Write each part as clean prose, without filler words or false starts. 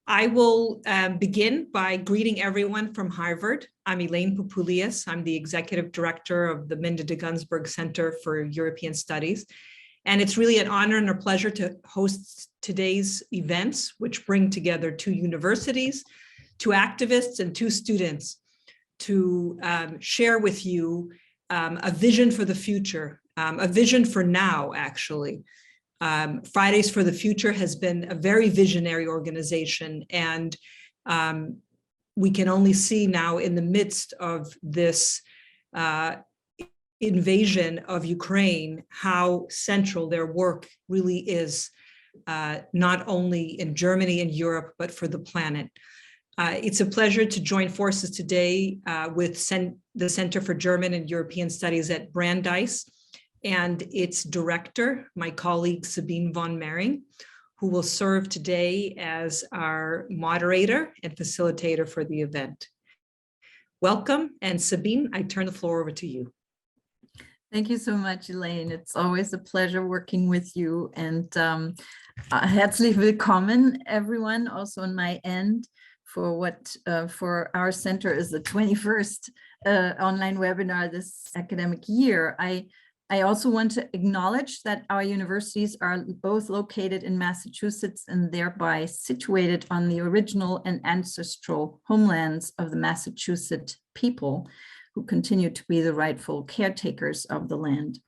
I will begin by greeting everyone from Harvard. I'm Elaine Popoulias. I'm the executive director of the Minda de Gunsberg Center for European Studies. And it's really an honor and a pleasure to host today's events, which bring together two universities, two activists, and two students to share with you a vision for the future, a vision for now, actually. Fridays for the Future has been a very visionary organization, and we can only see now in the midst of this invasion of Ukraine how central their work really is, not only in Germany and Europe, but for the planet. It's a pleasure to join forces today with the Center for German and European Studies at Brandeis and its director, my colleague Sabine von Mering, who will serve today as our moderator and facilitator for the event. Welcome, and Sabine, I turn the floor over to you. Thank you so much, Elaine. It's always a pleasure working with you, and herzlich willkommen, everyone, also on my end, for what for our center is the 21st online webinar this academic year. I also want to acknowledge that our universities are both located in Massachusetts and thereby situated on the original and ancestral homelands of the Massachusetts people, who continue to be the rightful caretakers of the land.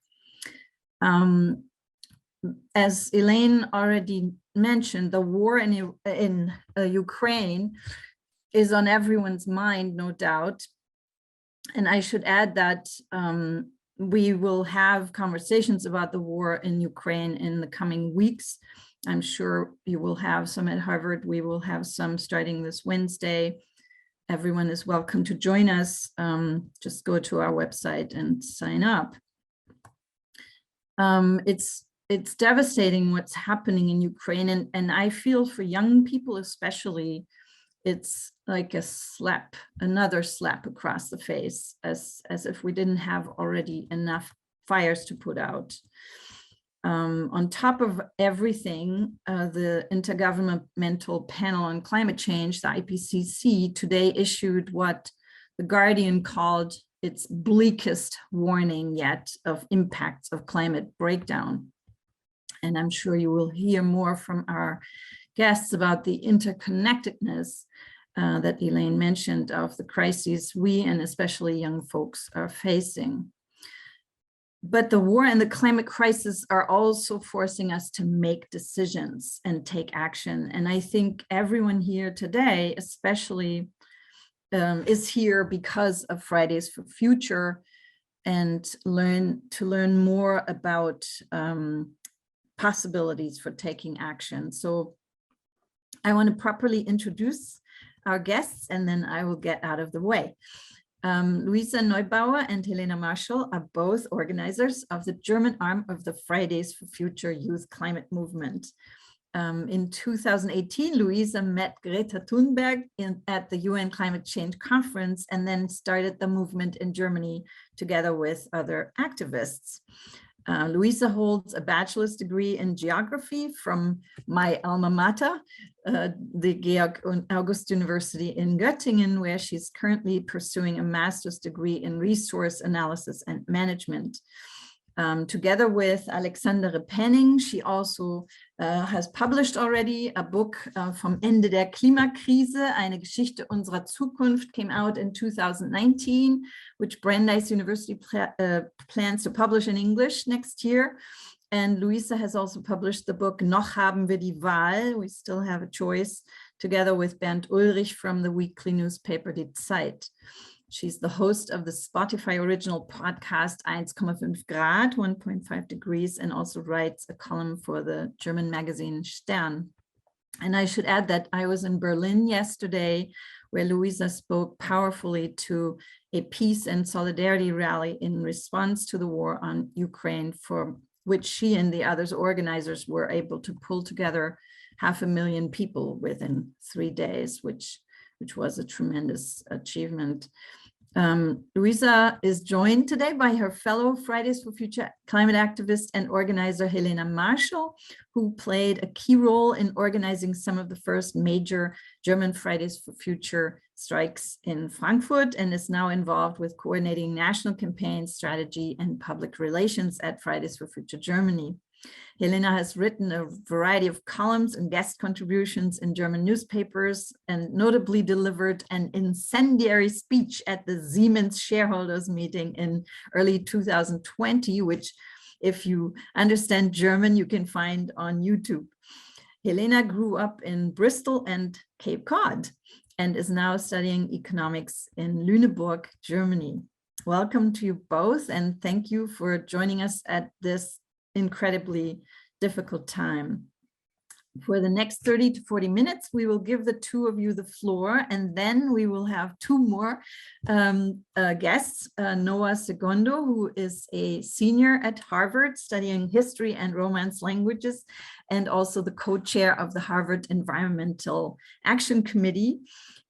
As Elaine already mentioned, the war in Ukraine is on everyone's mind, no doubt. And I should add that we will have conversations about the war in Ukraine in the coming weeks. I'm sure you will have some at Harvard. We will have some starting this Wednesday. Everyone is welcome to join us. Just go to our website and sign up. It's devastating what's happening in Ukraine, and I feel for young people especially, it's like a slap, another slap across the face, as if we didn't have already enough fires to put out. On top of everything, the Intergovernmental Panel on Climate Change, the IPCC, today issued what The Guardian called its bleakest warning yet of impacts of climate breakdown. And I'm sure you will hear more from our guests about the interconnectedness that Elaine mentioned of the crises we and especially young folks are facing. But the war and the climate crisis are also forcing us to make decisions and take action. And I think everyone here today, especially, is here because of Fridays for Future and to learn more about possibilities for taking action. So I want to properly introduce our guests, and then I will get out of the way. Luisa Neubauer and Helena Marshall are both organizers of the German arm of the Fridays for Future Youth Climate Movement. In 2018, Luisa met Greta Thunberg at the UN Climate Change Conference and then started the movement in Germany together with other activists. Luisa holds a bachelor's degree in geography from my alma mater, the Georg August University in Göttingen, where she's currently pursuing a master's degree in resource analysis and management. Together with Alexandre Penning, she also has published already a book Vom Ende der Klimakrise, eine Geschichte unserer Zukunft, came out in 2019, which Brandeis University plans to publish in English next year. And Luisa has also published the book Noch haben wir die Wahl, we still have a choice, together with Bernd Ulrich from the weekly newspaper Die Zeit. She's the host of the Spotify original podcast 1,5 Grad, 1.5 degrees, and also writes a column for the German magazine Stern. And I should add that I was in Berlin yesterday, where Luisa spoke powerfully to a peace and solidarity rally in response to the war on Ukraine, for which she and the others organizers were able to pull together 500,000 people within 3 days, which was a tremendous achievement. Luisa is joined today by her fellow Fridays for Future climate activist and organizer Helena Marshall, who played a key role in organizing some of the first major German Fridays for Future strikes in Frankfurt and is now involved with coordinating national campaign strategy and public relations at Fridays for Future Germany. Helena has written a variety of columns and guest contributions in German newspapers and notably delivered an incendiary speech at the Siemens shareholders meeting in early 2020, which if you understand German, you can find on YouTube. Helena grew up in Bristol and Cape Cod and is now studying economics in Lüneburg, Germany. Welcome to you both, and thank you for joining us at this incredibly difficult time. For the next 30 to 40 minutes, we will give the two of you the floor, and then we will have two more guests, Noah Segundo, who is a senior at Harvard studying history and Romance languages, and also the co-chair of the Harvard Environmental Action Committee.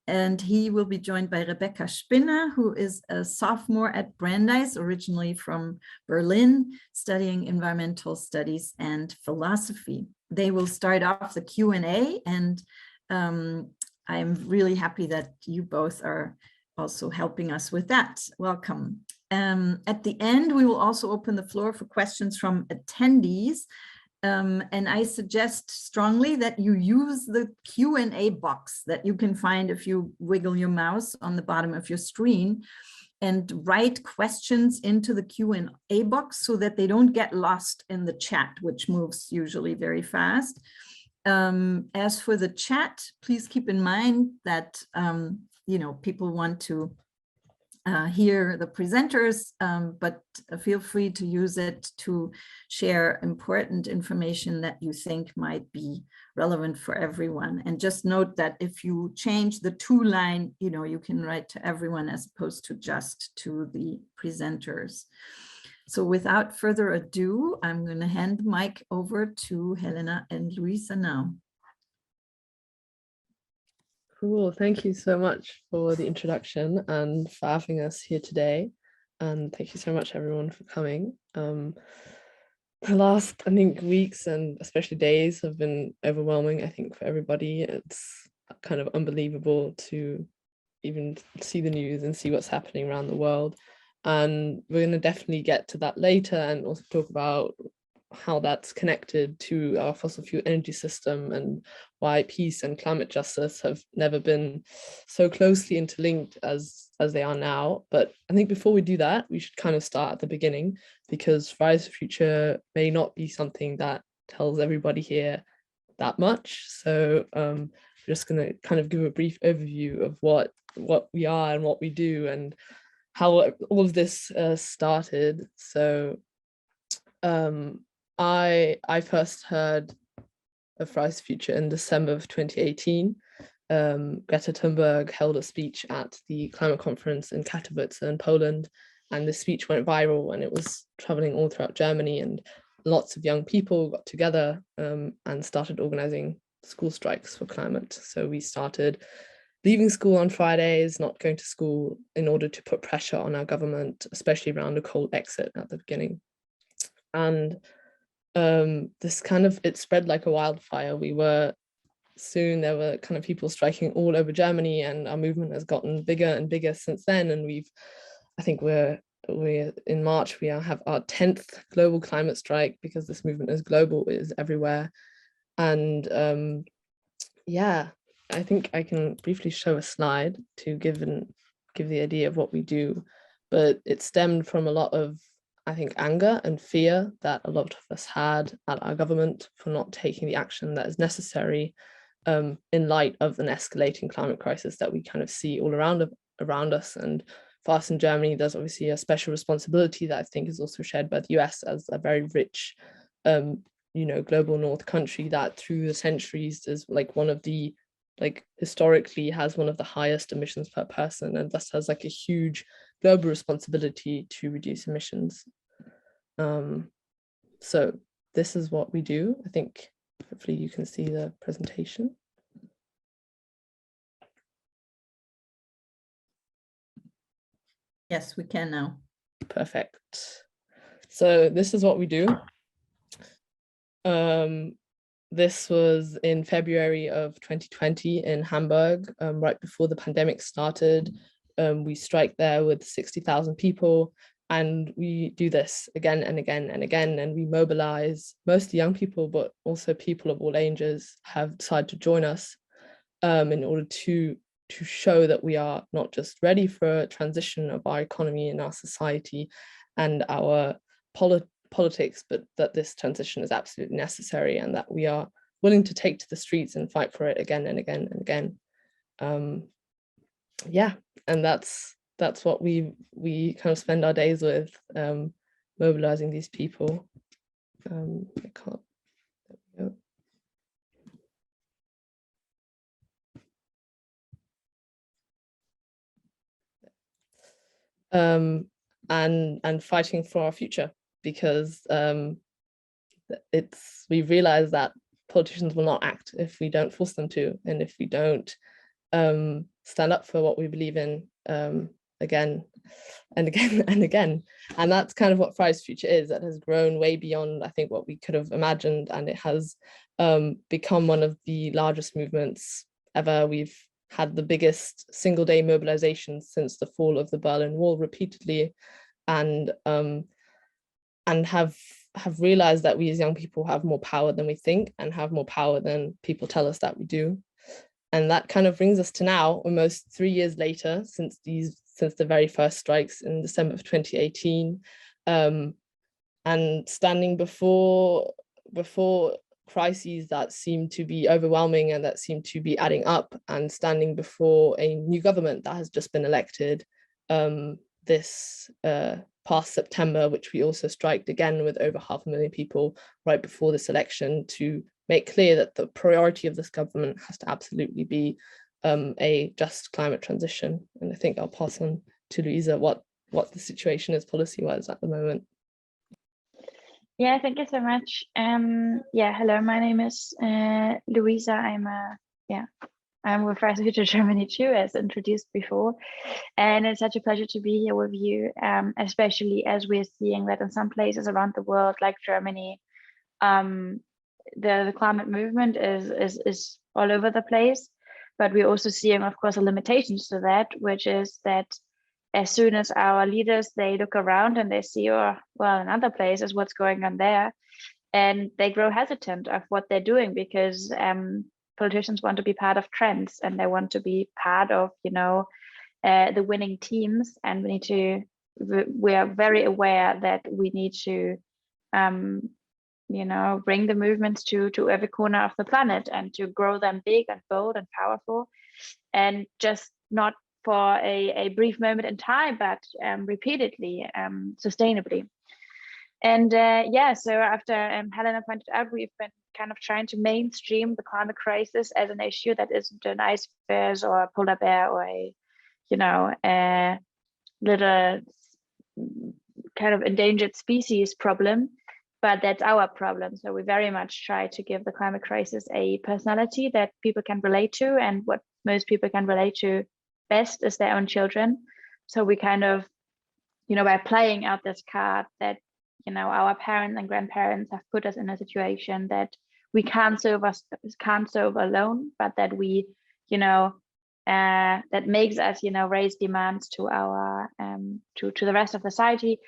And he will be joined by Rebecca Spinner, who is a sophomore at Brandeis, originally from Berlin, studying environmental studies and philosophy. They will start off the Q&A, and I'm really happy that you both are also helping us with that. Welcome. At the end, we will also open the floor for questions from attendees. And I suggest strongly that you use the Q&A box that you can find if you wiggle your mouse on the bottom of your screen and write questions into the Q&A box so that they don't get lost in the chat, which moves usually very fast. As for the chat, please keep in mind that people want to hear the presenters, but feel free to use it to share important information that you think might be relevant for everyone. And just note that if you change the to line, you can write to everyone as opposed to just to the presenters. So without further ado, I'm going to hand the mic over to Helena and Luisa now. Cool. Thank you so much for the introduction and for having us here today. And thank you so much, everyone, for coming. The last, I think, weeks and especially days have been overwhelming, I think, for everybody. It's kind of unbelievable to even see the news and see what's happening around the world. And we're going to definitely get to that later and also talk about how that's connected to our fossil fuel energy system and why peace and climate justice have never been so closely interlinked as they are now. But I think before we do that, we should kind of start at the beginning, because Fridays for Future may not be something that tells everybody here that much. So I'm just going to kind of give a brief overview of what we are and what we do and how all of this started. So I first heard of Fridays for Future in December of 2018. Greta Thunberg held a speech at the climate conference in Katowice in Poland, and the speech went viral and it was traveling all throughout Germany, and lots of young people got together and started organizing school strikes for climate. So we started leaving school on Fridays, not going to school, in order to put pressure on our government, especially around a coal exit at the beginning. And this kind of, it spread like a wildfire. Soon there were kind of people striking all over Germany, and our movement has gotten bigger and bigger since then. And I think we're in March, we have our 10th global climate strike, because this movement is global, it is everywhere. And yeah, I think I can briefly show a slide to give the idea of what we do, but it stemmed from a lot of, I think, anger and fear that a lot of us had at our government for not taking the action that is necessary in light of an escalating climate crisis that we kind of see all around us. And for us in Germany, there's obviously a special responsibility that I think is also shared by the US as a very rich, global North country that through the centuries is like one of the, historically has one of the highest emissions per person, and thus has like a huge global responsibility to reduce emissions. So this is what we do. I think hopefully you can see the presentation. Yes, we can now. Perfect. So this is what we do. This was in February of 2020 in Hamburg, right before the pandemic started. We strike there with 60,000 people, and we do this again and again and again, and we mobilize mostly young people, but also people of all ages have decided to join us in order to show that we are not just ready for a transition of our economy and our society and our politics, but that this transition is absolutely necessary and that we are willing to take to the streets and fight for it again and again and again. Yeah, and that's what we kind of spend our days with, mobilizing these people. I can't, there we go. And fighting for our future, because we realize that politicians will not act if we don't force them to, and if we don't stand up for what we believe in again and again and again. And that's kind of what Fridays for Future is. That has grown way beyond, I think, what we could have imagined, and it has become one of the largest movements ever. We've had the biggest single day mobilization since the fall of the Berlin Wall repeatedly, and have realized that we as young people have more power than we think, and have more power than people tell us that we do. And that kind of brings us to now, almost 3 years later, since the very first strikes in December of 2018, and standing before crises that seem to be overwhelming and that seem to be adding up, and standing before a new government that has just been elected this past September, which we also striked again with over 500,000 people right before this election, to make clear that the priority of this government has to absolutely be a just climate transition. And I think I'll pass on to Luisa what the situation is policy-wise at the moment. Yeah, thank you so much. Yeah, hello, my name is Luisa. I'm with Fridays for Future Germany too, as introduced before. And it's such a pleasure to be here with you, especially as we're seeing that in some places around the world, like Germany, the climate movement is all over the place. But we're also seeing, of course, the limitations to that, which is that as soon as our leaders, they look around and they see, oh, well, in other places, what's going on there, and they grow hesitant of what they're doing, because politicians want to be part of trends, and they want to be part of, the winning teams. And we are very aware that we need to, bring the movements to every corner of the planet, and to grow them big and bold and powerful, and just not for a brief moment in time, but repeatedly, sustainably. And so after Helena pointed out, we've been kind of trying to mainstream the climate crisis as an issue that isn't an iceberg or a polar bear or a little kind of endangered species problem, but that's our problem. So we very much try to give the climate crisis a personality that people can relate to, and what most people can relate to best is their own children. So we kind of, by playing out this card that, our parents and grandparents have put us in a situation that we can't solve alone, but that we, that makes us, raise demands to our to the rest of society.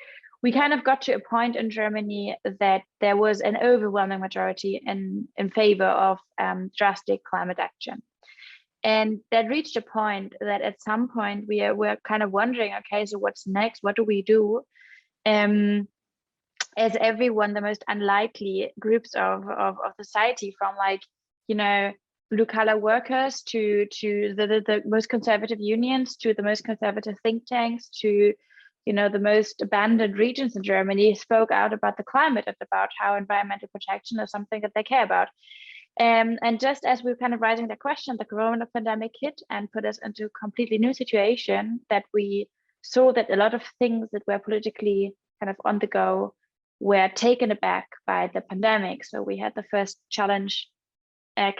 We kind of got to a point in Germany that there was an overwhelming majority in favor of drastic climate action. And that reached a point that at some point we're kind of wondering, okay, so what's next? What do we do? As everyone, the most unlikely groups of society, from blue collar workers to the most conservative unions, to the most conservative think tanks, to the most abandoned regions in Germany, spoke out about the climate and about how environmental protection is something that they care about. And just as we were kind of raising the question, the corona pandemic hit and put us into a completely new situation, that we saw that a lot of things that were politically kind of on the go were taken aback by the pandemic. So we had the first challenge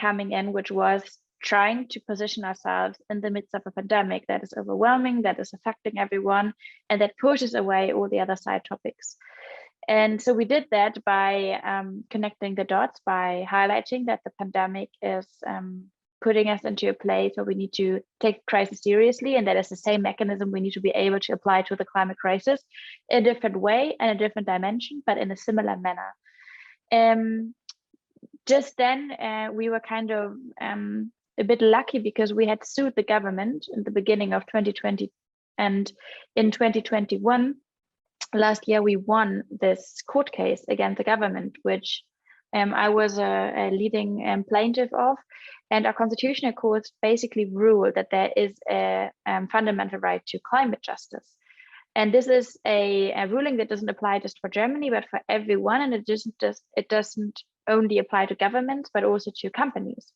coming in, which was trying to position ourselves in the midst of a pandemic that is overwhelming, that is affecting everyone, and that pushes away all the other side topics. And so we did that by connecting the dots, by highlighting that the pandemic is putting us into a place where we need to take crisis seriously, and that is the same mechanism we need to be able to apply to the climate crisis in a different way and a different dimension, but in a similar manner. Just then, we were kind of a bit lucky because we had sued the government in the beginning of 2020, and in 2021, last year, we won this court case against the government, which I was a leading plaintiff of, and our constitutional courts basically ruled that there is a fundamental right to climate justice. And this is a ruling that doesn't apply just for Germany, but for everyone, and it doesn't only apply to governments, but also to companies.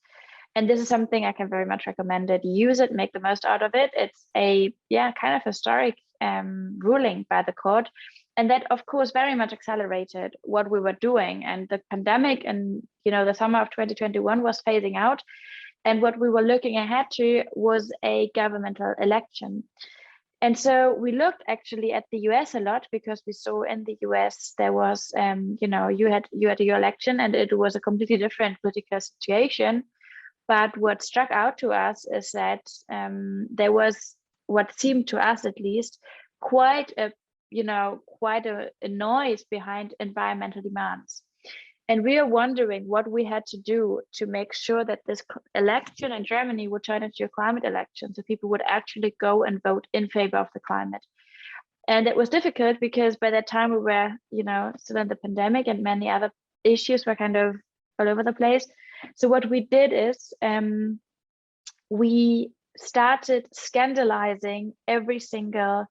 And this is something I can very much recommend it. Use it, make the most out of it. It's a kind of historic ruling by the court. And that, of course, very much accelerated what we were doing. And the pandemic and the summer of 2021 was phasing out. And what we were looking ahead to was a governmental election. And so we looked actually at the US a lot, because we saw in the US there was, you had your election, and it was a completely different political situation. But what struck out to us is that there was, what seemed to us at least, quite a noise behind environmental demands. And we are wondering what we had to do to make sure that this election in Germany would turn into a climate election, so people would actually go and vote in favor of the climate. And it was difficult because by that time we were, still in the pandemic, and many other issues were kind of all over the place. So what we did is we started scandalizing every single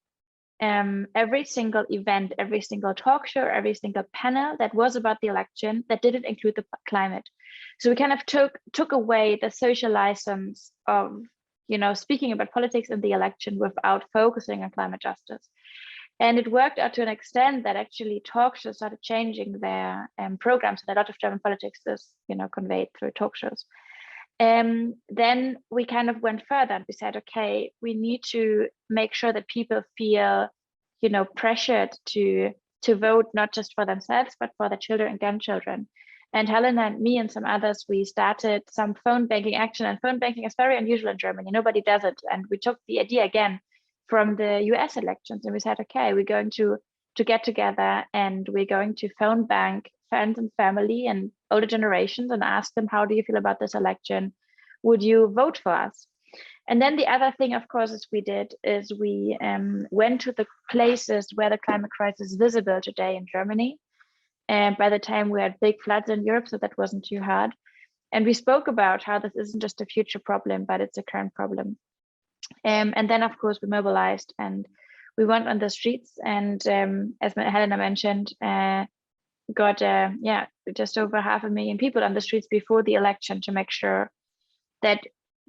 event, every single talk show, every single panel that was about the election that didn't include the climate. So we kind of took away the social license of, speaking about politics in the election without focusing on climate justice. And it worked out to an extent that actually talk shows started changing their programs, and a lot of German politics is, conveyed through talk shows. Then we kind of went further, and we said, okay, we need to make sure that people feel, pressured to vote, not just for themselves, but for their children and grandchildren. And Helena and me and some others, we started some phone banking action, and phone banking is very unusual in Germany. Nobody does it. And we took the idea again from the US elections, and we said, okay, we're going to get together, and we're going to phone bank friends and family and older generations and ask them, how do you feel about this election? Would you vote for us? And then the other thing, of course, is we went to the places where the climate crisis is visible today in Germany. And by the time we had big floods in Europe, so that wasn't too hard. And we spoke about how this isn't just a future problem, but it's a current problem. And then, of course, we mobilized and we went on the streets, and as Helena mentioned, got just over 500,000 people on the streets before the election to make sure that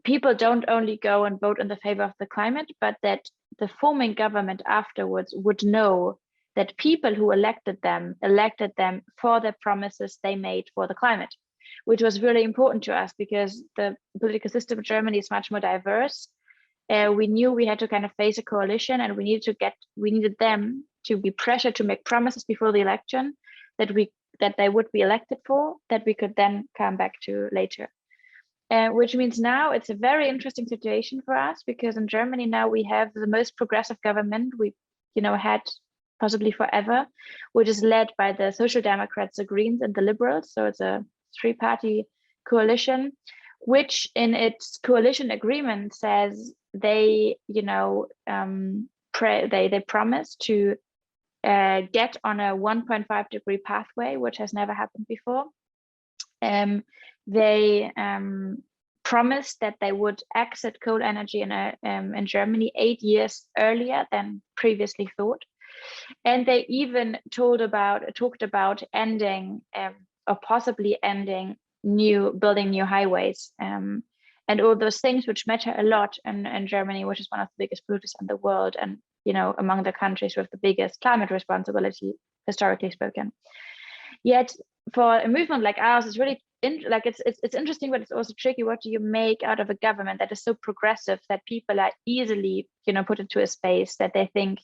people don't only go and vote in the favor of the climate, but that the forming government afterwards would know that people who elected them for the promises they made for the climate, which was really important to us because the political system of Germany is much more diverse. We knew we had to kind of face a coalition, and we needed them to be pressured to make promises before the election that they would be elected for, that we could then come back to later. Which means now it's a very interesting situation for us, because in Germany now we have the most progressive government we had possibly forever, which is led by the Social Democrats, the Greens, and the Liberals. So it's a three-party coalition, which in its coalition agreement says they promise to get on a 1.5 degree pathway, which has never happened before. They promised that they would exit coal energy in Germany 8 years earlier than previously thought. And they even talked about ending or possibly ending building new highways and all those things which matter a lot in Germany, which is one of the biggest polluters in the world, and among the countries with the biggest climate responsibility, historically spoken. Yet for a movement like ours, it's really it's interesting, but it's also tricky. What do you make out of a government that is so progressive that people are easily, put into a space that they think,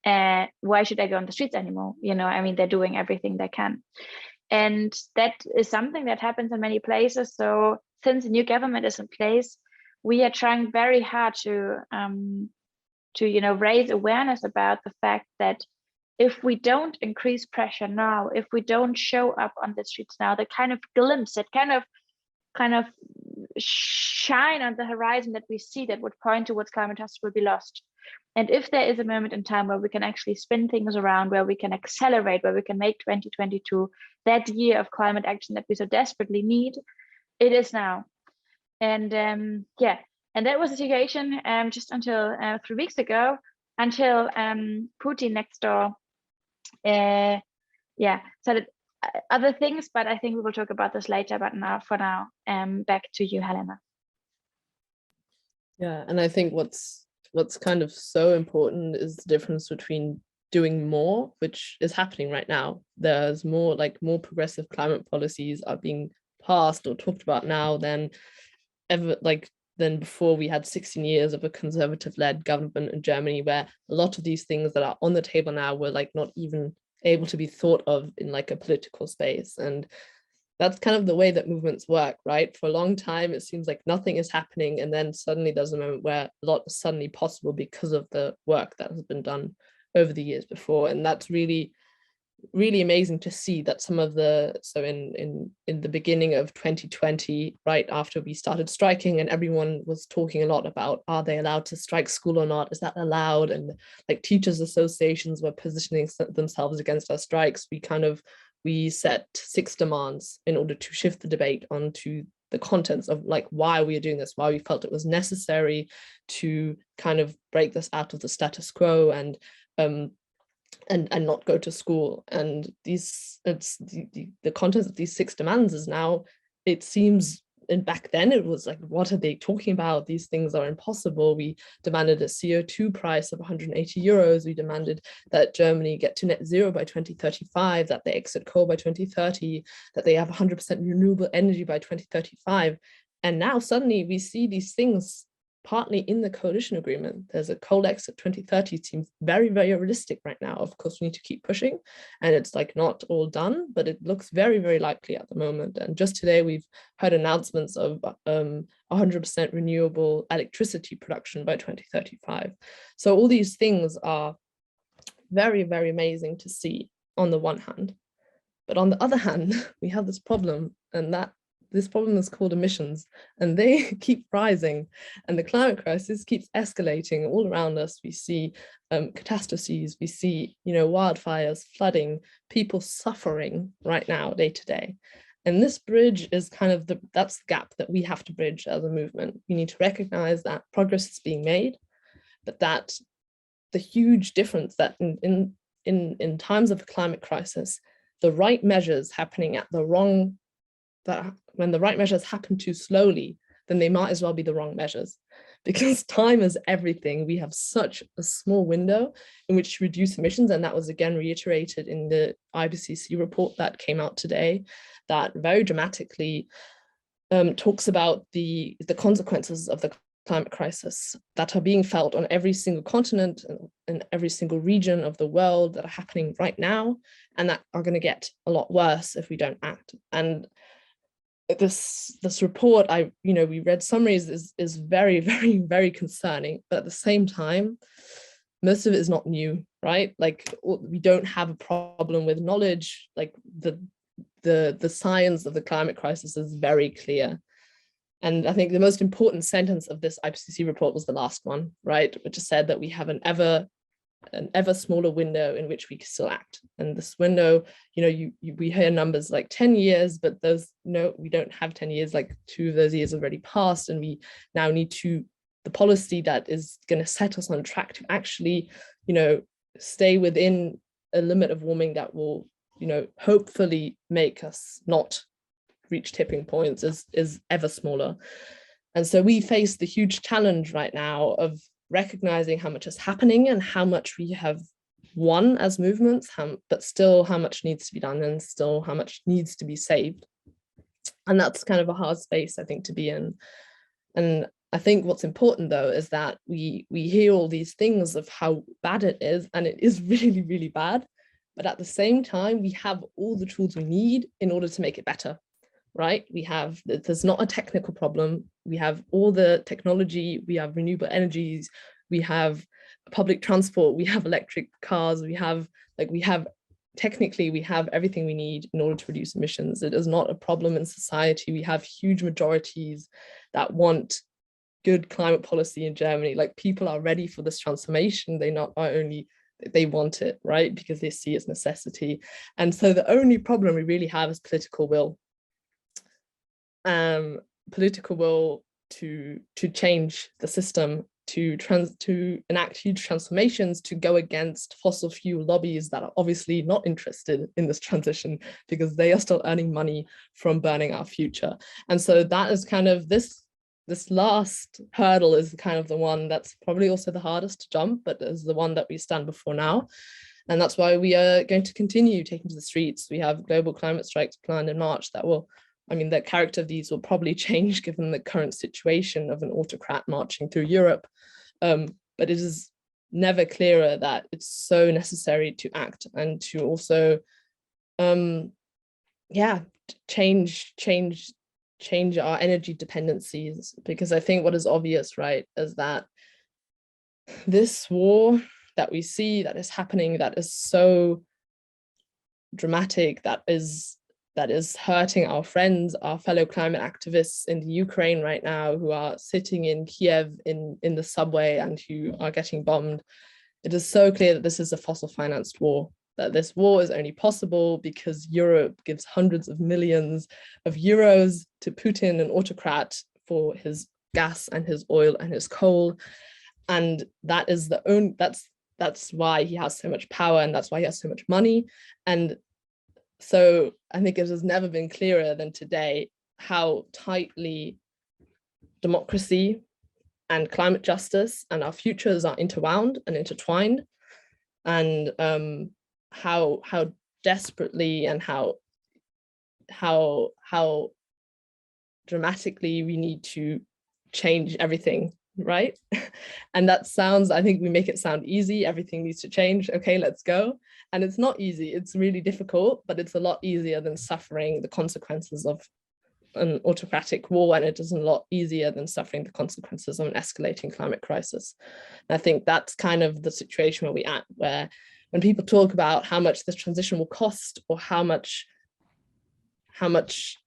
why should I go on the streets anymore? I mean, they're doing everything they can. And that is something that happens in many places. So since the new government is in place, we are trying very hard to raise awareness about the fact that if we don't increase pressure now, if we don't show up on the streets now, the kind of glimpse, that kind of shine on the horizon that we see that would point towards climate justice will be lost. And if there is a moment in time where we can actually spin things around, where we can accelerate, where we can make 2022 that year of climate action that we so desperately need, it is now. And and that was the situation just until 3 weeks ago, until Putin next door said other things, but I think we will talk about this later. But for now, back to you, Helena. Yeah, and I think what's kind of so important is the difference between doing more, which is happening right now. There's more progressive climate policies are being passed or talked about now than ever, than before. We had 16 years of a conservative-led government in Germany, where a lot of these things that are on the table now were not even able to be thought of in a political space. And that's kind of the way that movements work, right? For a long time, it seems like nothing is happening, and then suddenly there's a moment where a lot is suddenly possible because of the work that has been done over the years before. And that's really, really amazing to see that some of in the beginning of 2020, right after we started striking, and everyone was talking a lot about, are they allowed to strike school or not? Is that allowed? And teachers associations were positioning themselves against our strikes. We set 6 demands in order to shift the debate onto the contents of why we are doing this, why we felt it was necessary to kind of break this out of the status quo and not go to school. And the contents of these 6 demands is now, it seems, and back then it was what are they talking about? These things are impossible. We demanded a CO2 price of 180 euros. We demanded that Germany get to net zero by 2035, that they exit coal by 2030, that they have 100% renewable energy by 2035. And now suddenly we see these things partly in the coalition agreement. There's a coal exit 2030. It seems very, very realistic right now. Of course, we need to keep pushing, and it's not all done, but it looks very, very likely at the moment. And just today, we've heard announcements of 100% renewable electricity production by 2035. So all these things are very, very amazing to see on the one hand. But on the other hand, we have this problem, and this problem is called emissions, and they keep rising, and the climate crisis keeps escalating all around us. We see catastrophes, we see wildfires, flooding, people suffering right now, day to day. And this bridge is that's the gap that we have to bridge as a movement. We need to recognize that progress is being made, but that the huge difference that in times of a climate crisis, the right measures happening at the wrong, that when the right measures happen too slowly, then they might as well be the wrong measures, because time is everything. We have such a small window in which to reduce emissions, and that was again reiterated in the IPCC report that came out today, that very dramatically talks about the consequences of the climate crisis that are being felt on every single continent and every single region of the world, that are happening right now, and that are going to get a lot worse if we don't act. And this report, we read summaries, is very, very, very concerning, but at the same time, most of it is not new, right? We don't have a problem with knowledge. The science of the climate crisis is very clear. And I think the most important sentence of this IPCC report was the last one, right? Which is said that we have an ever smaller window in which we can still act. And this window, we hear numbers like 10 years, but we don't have 10 years. 2 of those years already passed, and we now need the policy that is going to set us on track to actually, stay within a limit of warming that will, hopefully make us not reach tipping points, is ever smaller. And so we face the huge challenge right now of recognizing how much is happening and how much we have won as movements, but still how much needs to be done and still how much needs to be saved. And that's kind of a hard space, I think, to be in. And I think what's important, though, is that we hear all these things of how bad it is, and it is really, really bad. But at the same time, we have all the tools we need in order to make it better, right? There's not a technical problem. We have all the technology, we have renewable energies, we have public transport, we have electric cars, technically we have everything we need in order to reduce emissions. It is not a problem in society. We have huge majorities that want good climate policy in Germany. Like, people are ready for this transformation. They want it, right? Because they see its necessity. And so the only problem we really have is political will. Political will to change the system, to enact huge transformations, to go against fossil fuel lobbies that are obviously not interested in this transition because they are still earning money from burning our future. And so that is kind of this last hurdle is kind of the one that's probably also the hardest to jump, but is the one that we stand before now. And that's why we are going to continue taking to the streets. We have global climate strikes planned in March that will, the character of these will probably change given the current situation of an autocrat marching through Europe. But it is never clearer that it's so necessary to act and to also, change our energy dependencies. Because I think what is obvious, right, is that this war that we see that is happening, that is so dramatic, that is hurting our friends, our fellow climate activists in the Ukraine right now, who are sitting in Kiev in the subway and who are getting bombed. It is so clear that this is a fossil financed war, that this war is only possible because Europe gives hundreds of millions of euros to Putin, an autocrat, for his gas and his oil and his coal. And that is that's why he has so much power, and that's why he has so much money. And so I think it has never been clearer than today how tightly democracy and climate justice and our futures are interwound and intertwined, and how desperately and how dramatically we need to change everything, right? And that sounds, I think we make it sound easy. Everything needs to change. Okay, let's go. And it's not easy. It's really difficult, but it's a lot easier than suffering the consequences of an autocratic war, and it is a lot easier than suffering the consequences of an escalating climate crisis. And I think that's kind of the situation where we're at, where when people talk about how much this transition will cost, or how much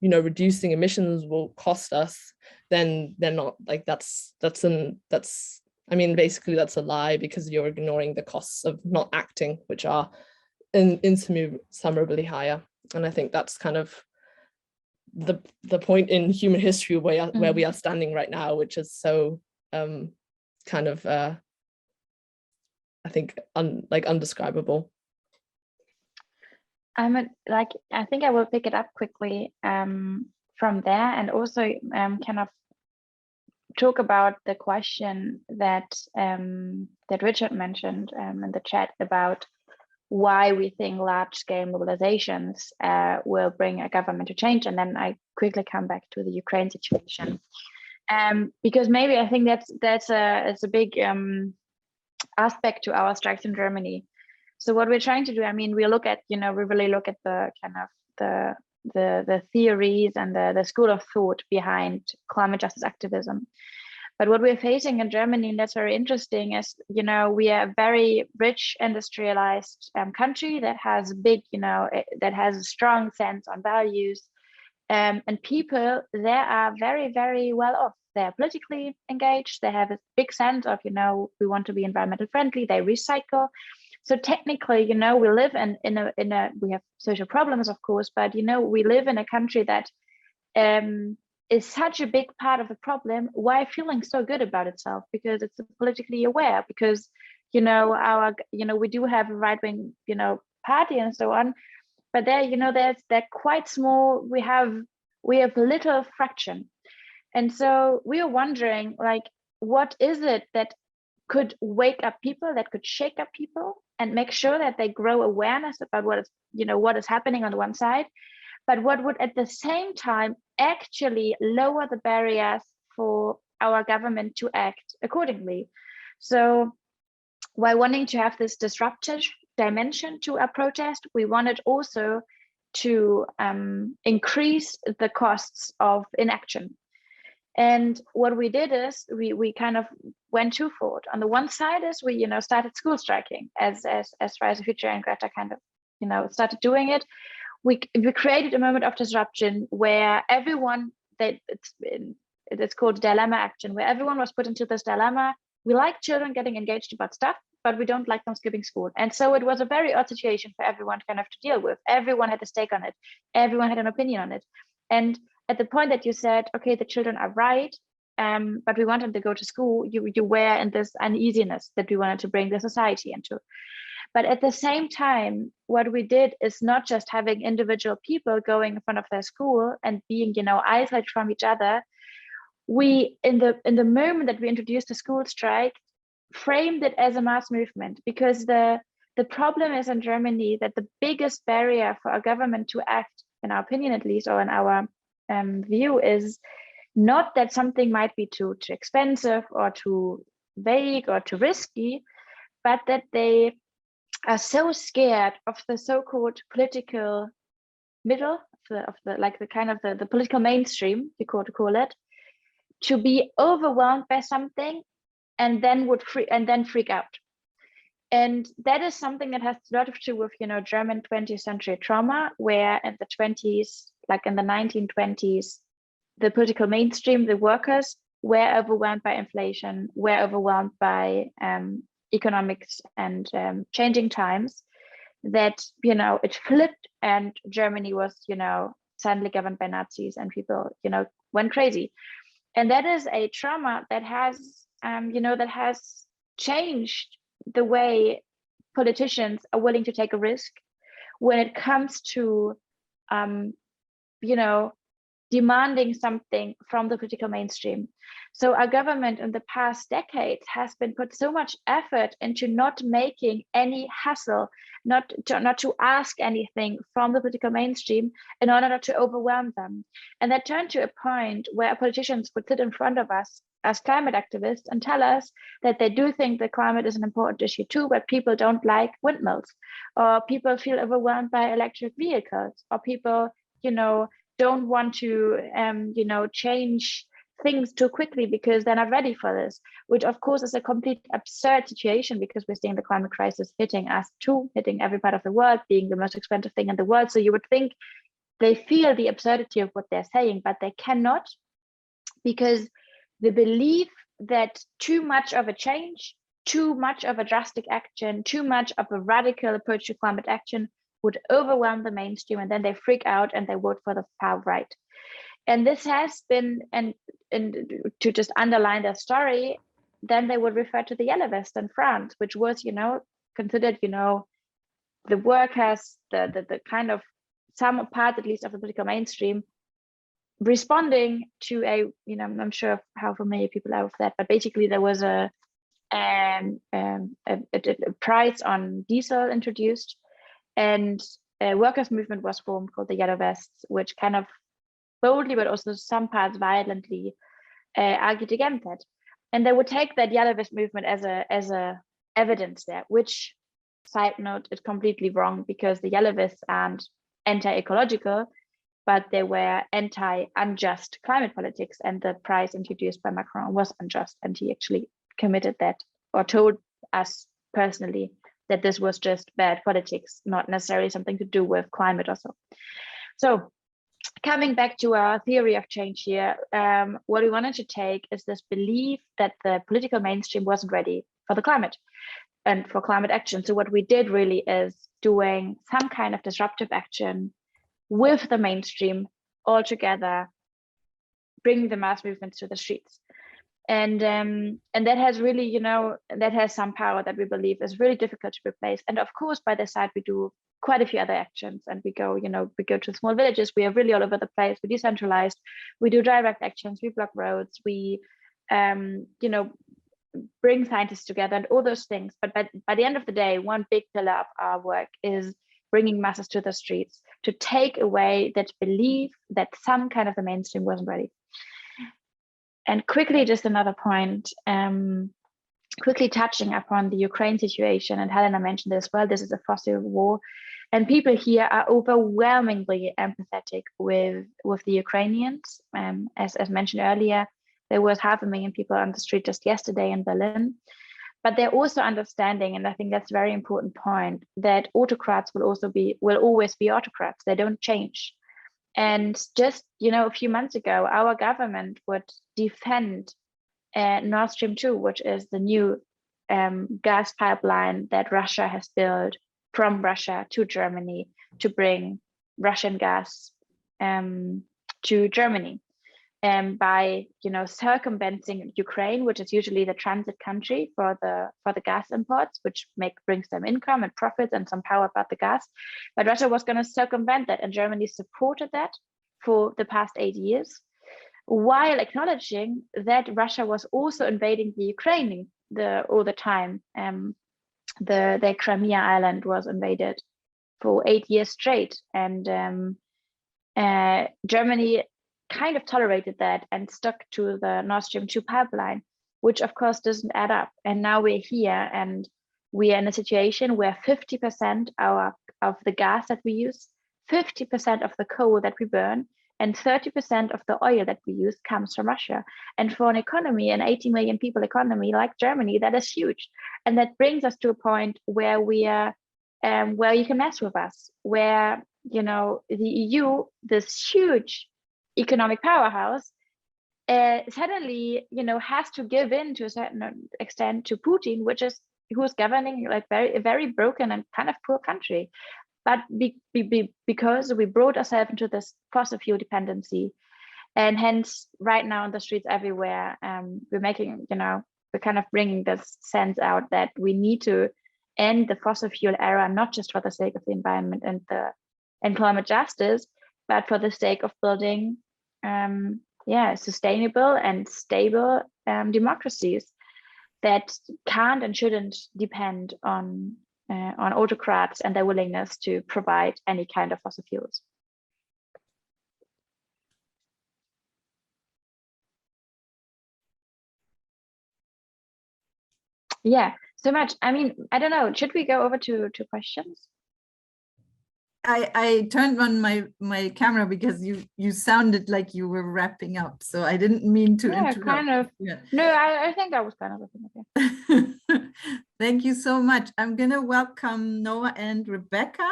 reducing emissions will cost us, then they're not, like, basically that's a lie, because you're ignoring the costs of not acting, which are insummarably higher. And I think that's kind of the point in human history where we are standing right now, which is so I think undescribable. I think I will pick it up quickly from there, and also kind of talk about the question that Richard mentioned in the chat about why we think large-scale mobilizations will bring a government to change, and then I quickly come back to the Ukraine situation, because maybe I think it's a big aspect to our strikes in Germany. So what we're trying to do, we look at, we really look at the kind of the theories and the school of thought behind climate justice activism. But what we're facing in Germany, and that's very interesting, is, we are a very rich industrialized country that has that has a strong sense on values, and people there are very, very well off. They're politically engaged. They have a big sense of, we want to be environmental friendly. They recycle. So technically, we live in a we have social problems, of course, but we live in a country that is such a big part of the problem. Why feeling so good about itself? Because it's politically aware. Because we do have a right wing party and so on, but they're quite small. We have little fraction, and so we are wondering, like, what is it that could wake up people, that could shake up people and make sure that they grow awareness about what is, what is happening on the one side, but what would at the same time actually lower the barriers for our government to act accordingly. So while wanting to have this disruptive dimension to our protest, we wanted also to increase the costs of inaction. And what we did is we kind of went twofold. On the one side is we started school striking as Fridays for Future and Greta kind of started doing it. We created a moment of disruption where everyone, it's called dilemma action, where everyone was put into this dilemma. We like children getting engaged about stuff, but we don't like them skipping school. And so it was a very odd situation for everyone kind of to deal with. Everyone had a stake on it. Everyone had an opinion on it. And at the point that you said, okay, the children are right, but we want them to go to school, you were in this uneasiness that we wanted to bring the society into. But at the same time, what we did is not just having individual people going in front of their school and being, isolated from each other. We, in the moment that we introduced the school strike, framed it as a mass movement, because the problem is in Germany that the biggest barrier for a government to act, in our opinion at least, or in our view, is not that something might be too expensive or too vague or too risky, but that they are so scared of the so-called political middle, of the political mainstream, you could call it, to be overwhelmed by something and then freak out. And that is something that has a lot to do with, German 20th century trauma, where in the 20s, like in the 1920s, the political mainstream, the workers, were overwhelmed by inflation, were overwhelmed by economics and changing times, that, it flipped and Germany was, suddenly governed by Nazis and people, went crazy. And that is a trauma that has, that has changed the way politicians are willing to take a risk when it comes to, demanding something from the political mainstream. So our government in the past decades has been put so much effort into not making any hassle, not to ask anything from the political mainstream in order not to overwhelm them. And that turned to a point where politicians would sit in front of us as climate activists and tell us that they do think the climate is an important issue too, but people don't like windmills, or people feel overwhelmed by electric vehicles, or people, don't want to, change things too quickly because they're not ready for this, which of course is a complete absurd situation, because we're seeing the climate crisis hitting us too, hitting every part of the world, being the most expensive thing in the world. So you would think they feel the absurdity of what they're saying, but they cannot, because the belief that too much of a change, too much of a drastic action, too much of a radical approach to climate action would overwhelm the mainstream, and then they freak out and they vote for the far right. And this has been, and to just underline their story, then they would refer to the Yellow Vest in France, which was, considered, the workers, the kind of some part at least of the political mainstream, responding to a, I'm sure how familiar people are with that, but basically there was a price on diesel introduced, and a workers' movement was formed called the Yellow Vests, which kind of boldly, but also some parts violently, argued against that. And they would take that Yellow Vest movement as a evidence there, which, side note, is completely wrong, because the Yellow Vests aren't anti-ecological, but they were anti-unjust climate politics, and the price introduced by Macron was unjust, and he actually committed that, or told us personally that this was just bad politics, not necessarily something to do with climate or so. So coming back to our theory of change here, what we wanted to take is this belief that the political mainstream wasn't ready for the climate and for climate action. So what we did really is doing some kind of disruptive action with the mainstream all together, bringing the mass movements to the streets. And that has really, that has some power that we believe is really difficult to replace. And of course, by the side, we do quite a few other actions, and we go to small villages. We are really all over the place. We decentralized. We do direct actions. We block roads. We, bring scientists together and all those things. But by the end of the day, one big pillar of our work is bringing masses to the streets to take away that belief that some kind of the mainstream wasn't ready. And quickly, just another point, quickly touching upon the Ukraine situation, and Helena mentioned this as well, this is a fossil war. And people here are overwhelmingly empathetic with the Ukrainians. As mentioned earlier, there was 500,000 people on the street just yesterday in Berlin. But they're also understanding, and I think that's a very important point, that autocrats will always be autocrats. They don't change. And just, a few months ago, our government would defend Nord Stream 2, which is the new gas pipeline that Russia has built from Russia to Germany to bring Russian gas to Germany, by circumventing Ukraine, which is usually the transit country for the gas imports, which brings them income and profits and some power about the gas. But Russia was going to circumvent that, and Germany supported that for the past 8 years, while acknowledging that Russia was also invading the Ukraine all the time. The Crimea island was invaded for 8 years straight, and Germany kind of tolerated that and stuck to the Nord Stream 2 pipeline, which of course doesn't add up. And now we're here, and we are in a situation where 50% of the gas that we use, 50% of the coal that we burn, and 30% of the oil that we use comes from Russia. And for an economy, an 80 million people economy like Germany, that is huge. And that brings us to a point where we are, where you can mess with us, where, the EU, this huge economic powerhouse, suddenly, has to give in to a certain extent to Putin, who's governing like a very broken and kind of poor country. But because we brought ourselves into this fossil fuel dependency, and hence right now in the streets everywhere, we're making, we're kind of bringing this sense out that we need to end the fossil fuel era, not just for the sake of the environment and climate justice, but for the sake of building, sustainable and stable democracies that can't and shouldn't depend on autocrats and their willingness to provide any kind of fossil fuels. Yeah, so much. I mean, I don't know, should we go over to questions? I turned on my camera because you sounded like you were wrapping up, so I didn't mean to interrupt. Kind of. Yeah. No, I think that was kind of okay. Thank you so much. I'm gonna welcome Noah and Rebecca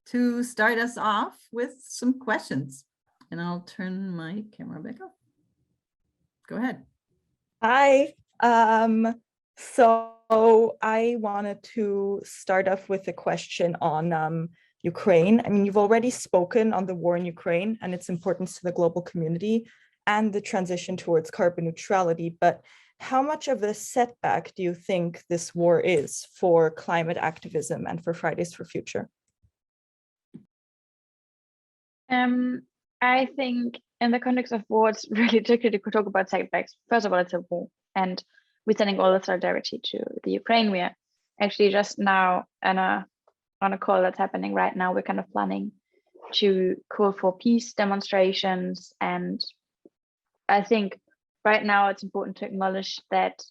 to start us off with some questions, and I'll turn my camera back up. Go ahead. Hi. So I wanted to start off with a question on Ukraine. I mean, you've already spoken on the war in Ukraine and its importance to the global community and the transition towards carbon neutrality, but how much of a setback do you think this war is for climate activism and for Fridays for Future? I think in the context of war, it's really tricky to talk about setbacks. First of all, it's a war, and we're sending all the solidarity to the Ukraine. We are actually just now on a call that's happening right now. We're kind of planning to call for peace demonstrations. And I think right now it's important to acknowledge that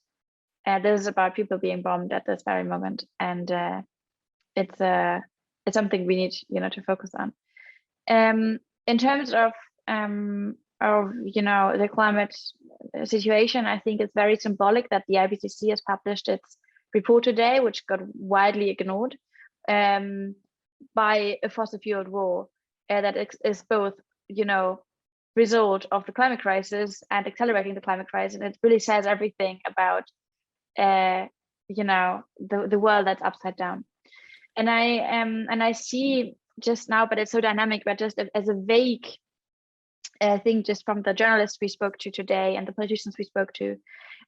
this is about people being bombed at this very moment. And it's something we need, to focus on. In terms of the climate situation, I think it's very symbolic that the IPCC has published its report today, which got widely ignored by a fossil fueled war that is both, result of the climate crisis and accelerating the climate crisis. And it really says everything about, the world that's upside down. And I see just now, but it's so dynamic, but just as a vague thing, just from the journalists we spoke to today and the politicians we spoke to,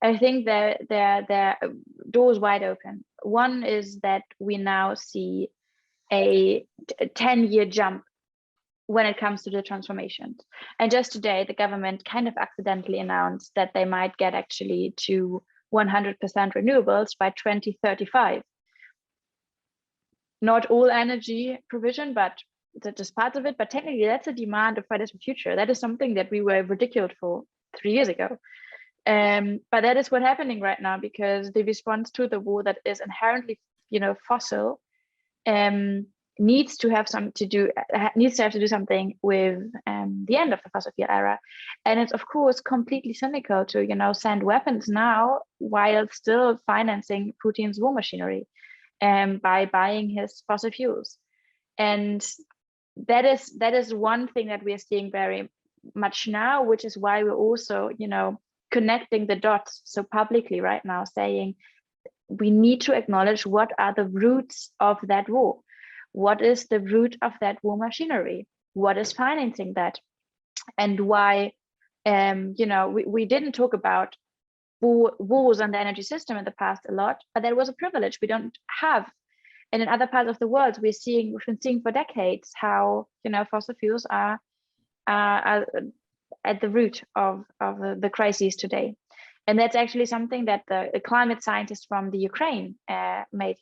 I think there are doors wide open. One is that we now see a 10-year jump when it comes to the transformations. And just today, the government kind of accidentally announced that they might get actually to 100% renewables by 2035. Not all energy provision, but that's just part of it. But technically, that's a demand of Fridays for Future. That is something that we were ridiculed for 3 years ago. But that is what's happening right now, because the response to the war that is inherently, fossil, needs to have to do something with the end of the fossil fuel era. And it's of course completely cynical to send weapons now while still financing Putin's war machinery by buying his fossil fuels. And that is one thing that we are seeing very much now, which is why we're also connecting the dots so publicly right now, saying we need to acknowledge what are the roots of that war. What is the root of that war machinery? What is financing that? And why, we didn't talk about wars on the energy system in the past a lot, but that was a privilege we don't have. And in other parts of the world, we've been seeing for decades how, fossil fuels are at the root of the crises today. And that's actually something that the climate scientists from the Ukraine made,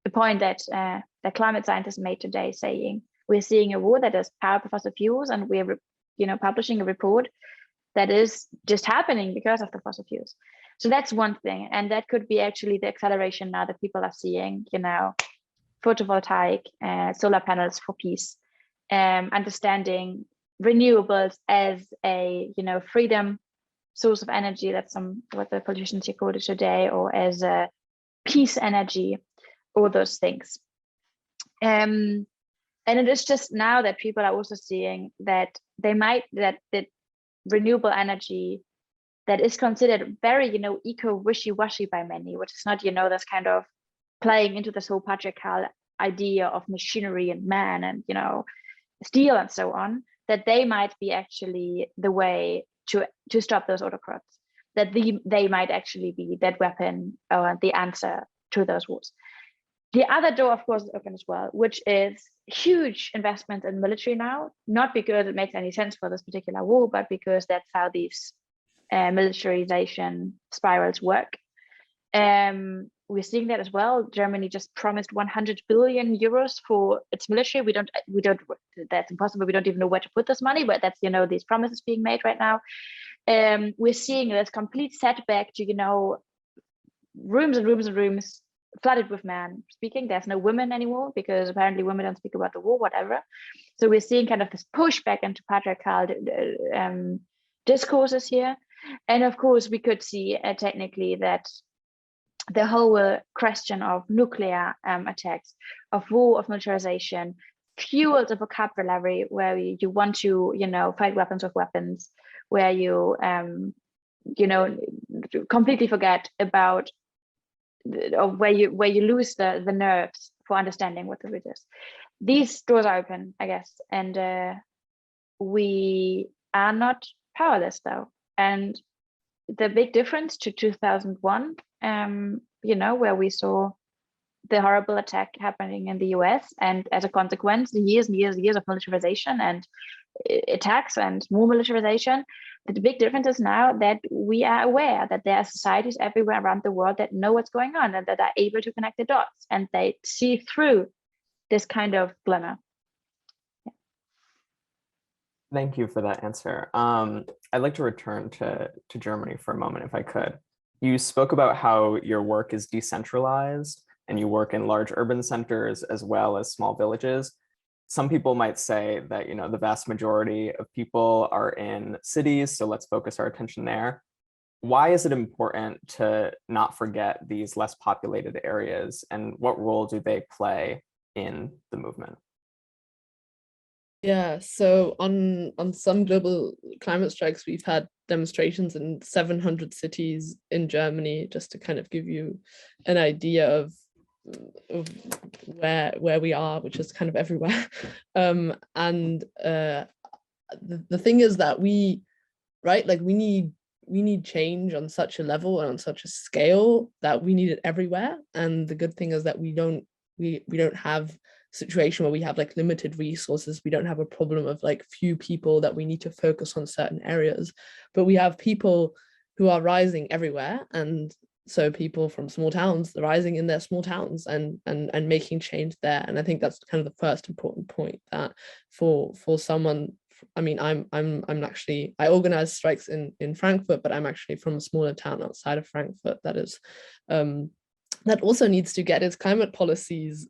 the point that the climate scientists made today, saying we're seeing a war that is powered by fossil fuels, and we're publishing a report that is just happening because of the fossil fuels. So that's one thing, and that could be actually the acceleration now that people are seeing, photovoltaic, solar panels for peace, understanding renewables as a freedom source of energy. That's what the politicians here called it today, or as a peace energy, all those things. And it is just now that people are also seeing that that renewable energy that is considered very eco wishy-washy by many, which is not this kind of playing into this whole patriarchal idea of machinery and man and steel and so on, that they might be actually the way to stop those autocrats, that they might actually be that weapon or the answer to those wars. The other door, of course, is open as well, which is huge investment in military now, not because it makes any sense for this particular war, but because that's how these militarization spirals work. We're seeing that as well. Germany just promised 100 billion euros for its military. We don't, that's impossible. We don't even know where to put this money, but that's, these promises being made right now. We're seeing this complete setback to, rooms and rooms and rooms flooded with men speaking. There's no women anymore because apparently women don't speak about the war, whatever. So we're seeing kind of this pushback into patriarchal discourses here. And of course, we could see technically that the whole question of nuclear attacks, of war, of militarization, fuels a vocabulary where you want to, fight weapons with weapons, where you, completely forget about, or where you lose the nerves for understanding what the root is. These doors are open, I guess, and we are not powerless though. And the big difference to 2001, where we saw the horrible attack happening in the US, and as a consequence, years and years and years of militarization and attacks and more militarization. The big difference is now that we are aware that there are societies everywhere around the world that know what's going on and that are able to connect the dots, and they see through this kind of glimmer. Yeah. Thank you for that answer. I'd like to return to Germany for a moment, if I could. You spoke about how your work is decentralized and you work in large urban centers as well as small villages. Some people might say that, the vast majority of people are in cities, so let's focus our attention there. Why is it important to not forget these less populated areas, and what role do they play in the movement? Yeah, so on some global climate strikes, we've had demonstrations in 700 cities in Germany, just to kind of give you an idea of where we are, which is kind of everywhere. The thing is that we need change on such a level and on such a scale that we need it everywhere. And the good thing is that we don't have a situation where we have like limited resources. We don't have a problem of like few people that we need to focus on certain areas, but we have people who are rising everywhere. And so people from small towns are rising in their small towns and making change there. And I think that's kind of the first important point, that for someone, I mean, I'm actually, I organize strikes in Frankfurt, but I'm actually from a smaller town outside of Frankfurt that is that also needs to get its climate policies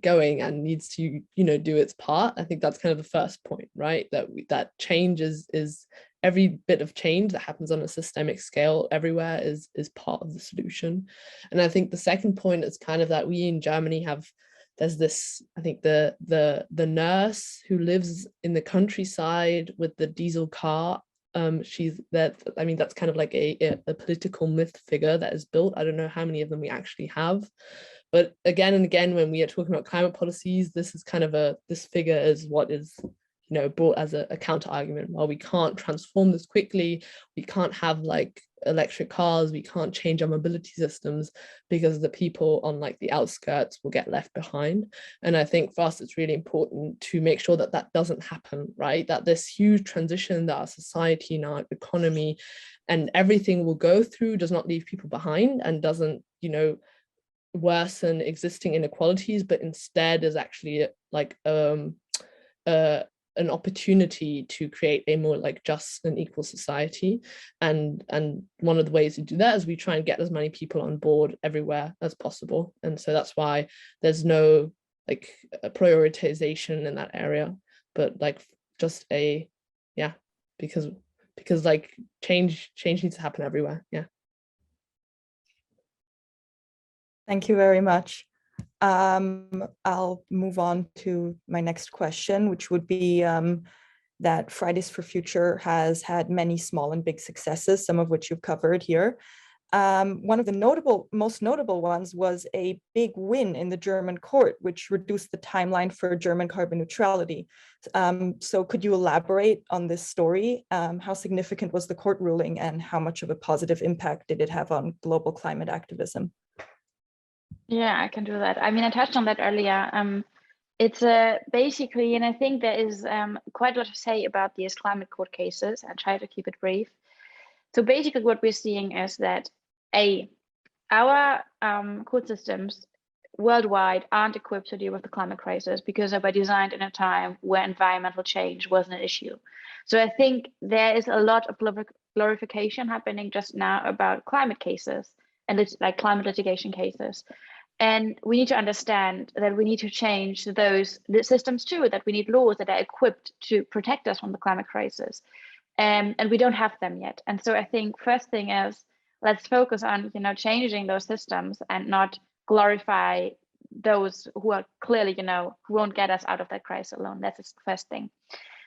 going and needs to, you know, do its part. I think that's kind of the first point, right? That change is every bit of change that happens on a systemic scale everywhere is part of the solution. And I think the second point is kind of that we in Germany have, there's this, I think the nurse who lives in the countryside with the diesel car, she's that, I mean, that's kind of like a political myth figure that is built. I don't know how many of them we actually have. But again and again, when we are talking about climate policies, this is kind of this figure is what is, you know, brought as a counter argument. Well, we can't transform this quickly. We can't have like electric cars. We can't change our mobility systems because the people on like the outskirts will get left behind. And I think for us, it's really important to make sure that that doesn't happen, right? That this huge transition that our society and our economy and everything will go through does not leave people behind and doesn't, you know, worsen existing inequalities, but instead is actually like an opportunity to create a more like just and equal society. And one of the ways to do that is we try and get as many people on board everywhere as possible. And so that's why there's no like a prioritization in that area, but like just because like change needs to happen everywhere. Yeah. Thank you very much. I'll move on to my next question, which would be that Fridays for Future has had many small and big successes, some of which you've covered here. One of the most notable ones was a big win in the German court, which reduced the timeline for German carbon neutrality. So could you elaborate on this story? How significant was the court ruling and how much of a positive impact did it have on global climate activism? Yeah, I can do that. I mean, I touched on that earlier. It's basically, and I think there is quite a lot to say about these climate court cases. I try to keep it brief. So basically what we're seeing is that our court systems worldwide aren't equipped to deal with the climate crisis because they were designed in a time where environmental change wasn't an issue. So I think there is a lot of glorification happening just now about climate cases and it's like climate litigation cases. And we need to understand that we need to change the systems too, that we need laws that are equipped to protect us from the climate crisis. And we don't have them yet. And so I think first thing is, let's focus on, you know, changing those systems and not glorify those who are clearly, you know, who won't get us out of that crisis alone. That's the first thing.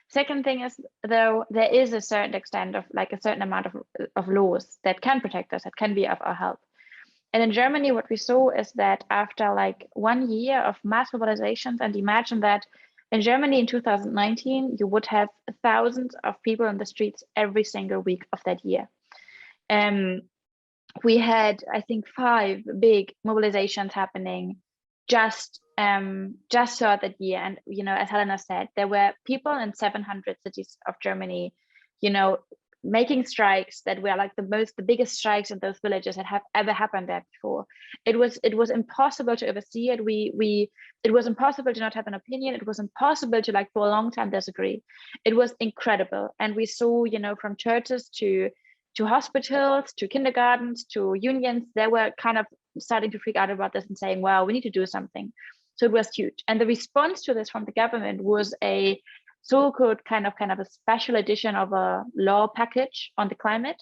Second thing is, though, there is a certain extent of like a certain amount of laws that can protect us, that can be of our help. And in Germany, what we saw is that after like 1 year of mass mobilizations, and imagine that in Germany in 2019, you would have thousands of people on the streets every single week of that year. We had, I think, 5 big mobilizations happening just throughout that year. And, you know, as Helena said, there were people in 700 cities of Germany, you know, making strikes that were like the biggest strikes in those villages that have ever happened there before. It was impossible to oversee it. It was impossible to not have an opinion. It was impossible to like for a long time disagree. It was incredible. And we saw, you know, from churches to hospitals, to kindergartens, to unions, they were kind of starting to freak out about this and saying, well, we need to do something. So it was huge. And the response to this from the government was a so-called kind of a special edition of a law package on the climate,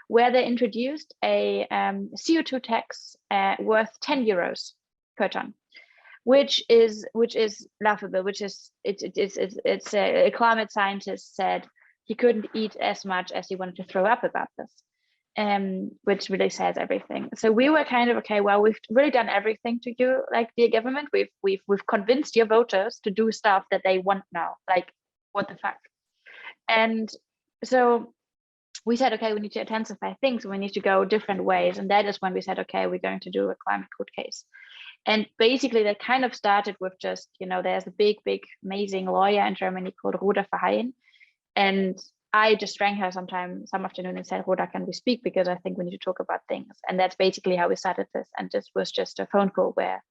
where they introduced a CO2 tax worth 10 euros per ton, which is laughable. It's a climate scientist said he couldn't eat as much as he wanted to throw up about this, which really says everything. So we were kind of, okay, well, we've really done everything to you, like dear government. We've convinced your voters to do stuff that they want now, like what the fuck. And so we said, okay, we need to intensify things. We need to go different ways. And that is when we said, okay, we're going to do a climate court case. And basically that kind of started with just, you know, there's a big, amazing lawyer in Germany called Ruder Verheyen. And I just rang her some afternoon and said, Rhoda, can we speak? Because I think we need to talk about things. And that's basically how we started this. And this was just a phone call where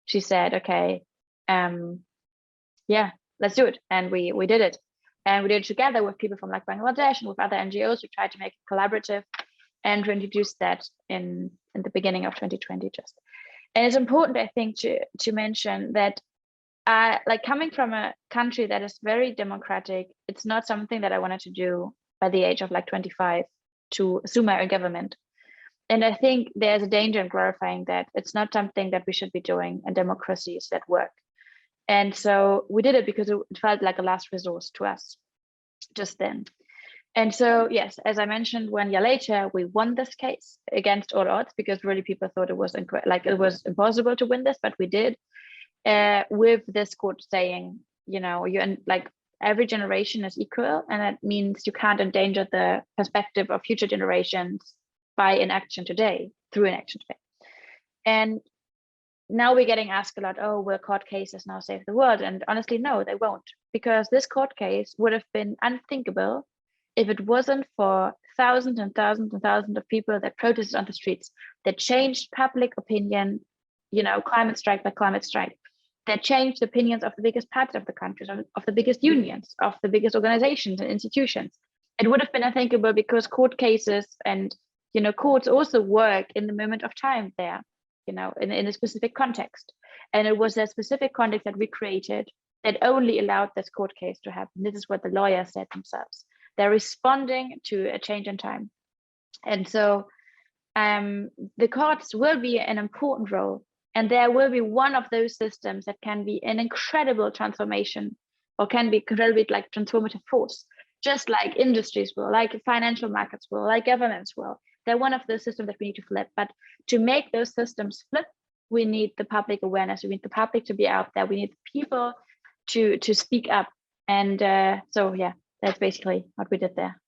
she said, okay, yeah, let's do it. And we did it. And we did it together with people from like Bangladesh and with other NGOs. We tried to make it collaborative and to introduce that in the beginning of 2020 just. And it's important, I think, to mention that like coming from a country that is very democratic, it's not something that I wanted to do by the age of like 25 to assume my own government. And I think there's a danger in glorifying that. It's not something that we should be doing in democracies that work. And so we did it because it felt like a last resource to us just then. And so, yes, as I mentioned, 1 year later, we won this case against all odds because really people thought it was impossible to win this, but we did. With this court saying, you know, like every generation is equal, and that means you can't endanger the perspective of future generations by inaction today, through inaction today. And now we're getting asked a lot, oh, will court cases now save the world? And honestly, no, they won't, because this court case would have been unthinkable if it wasn't for thousands and thousands and thousands of people that protested on the streets, that changed public opinion, you know, climate strike by climate strike, that changed the opinions of the biggest parts of the country, of the biggest unions, of the biggest organizations and institutions. It would have been unthinkable because court cases and, you know, courts also work in the moment of time there, you know, in a specific context. And it was that specific context that we created that only allowed this court case to happen. This is what the lawyers said themselves. They're responding to a change in time. And so the courts will be an important role, and there will be one of those systems that can be an incredible transformation, or can be incredibly like transformative force, just like industries will, like financial markets will, like governments will. They're one of those systems that we need to flip. But to make those systems flip, we need the public awareness. We need the public to be out there. We need people to speak up. And so, yeah, that's basically what we did there.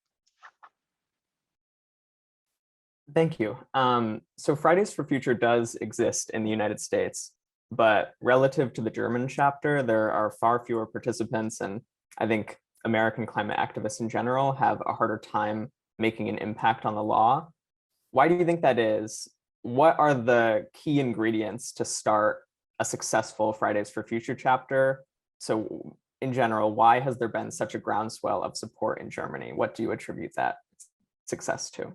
Thank you. So Fridays for Future does exist in the United States, but relative to the German chapter, there are far fewer participants, and I think American climate activists in general have a harder time making an impact on the law. Why do you think that is? What are the key ingredients to start a successful Fridays for Future chapter? So in general, why has there been such a groundswell of support in Germany? What do you attribute that success to?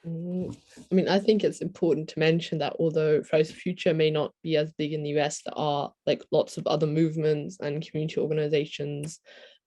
I mean, I think it's important to mention that although Fridays for Future may not be as big in the US, there are like lots of other movements and community organizations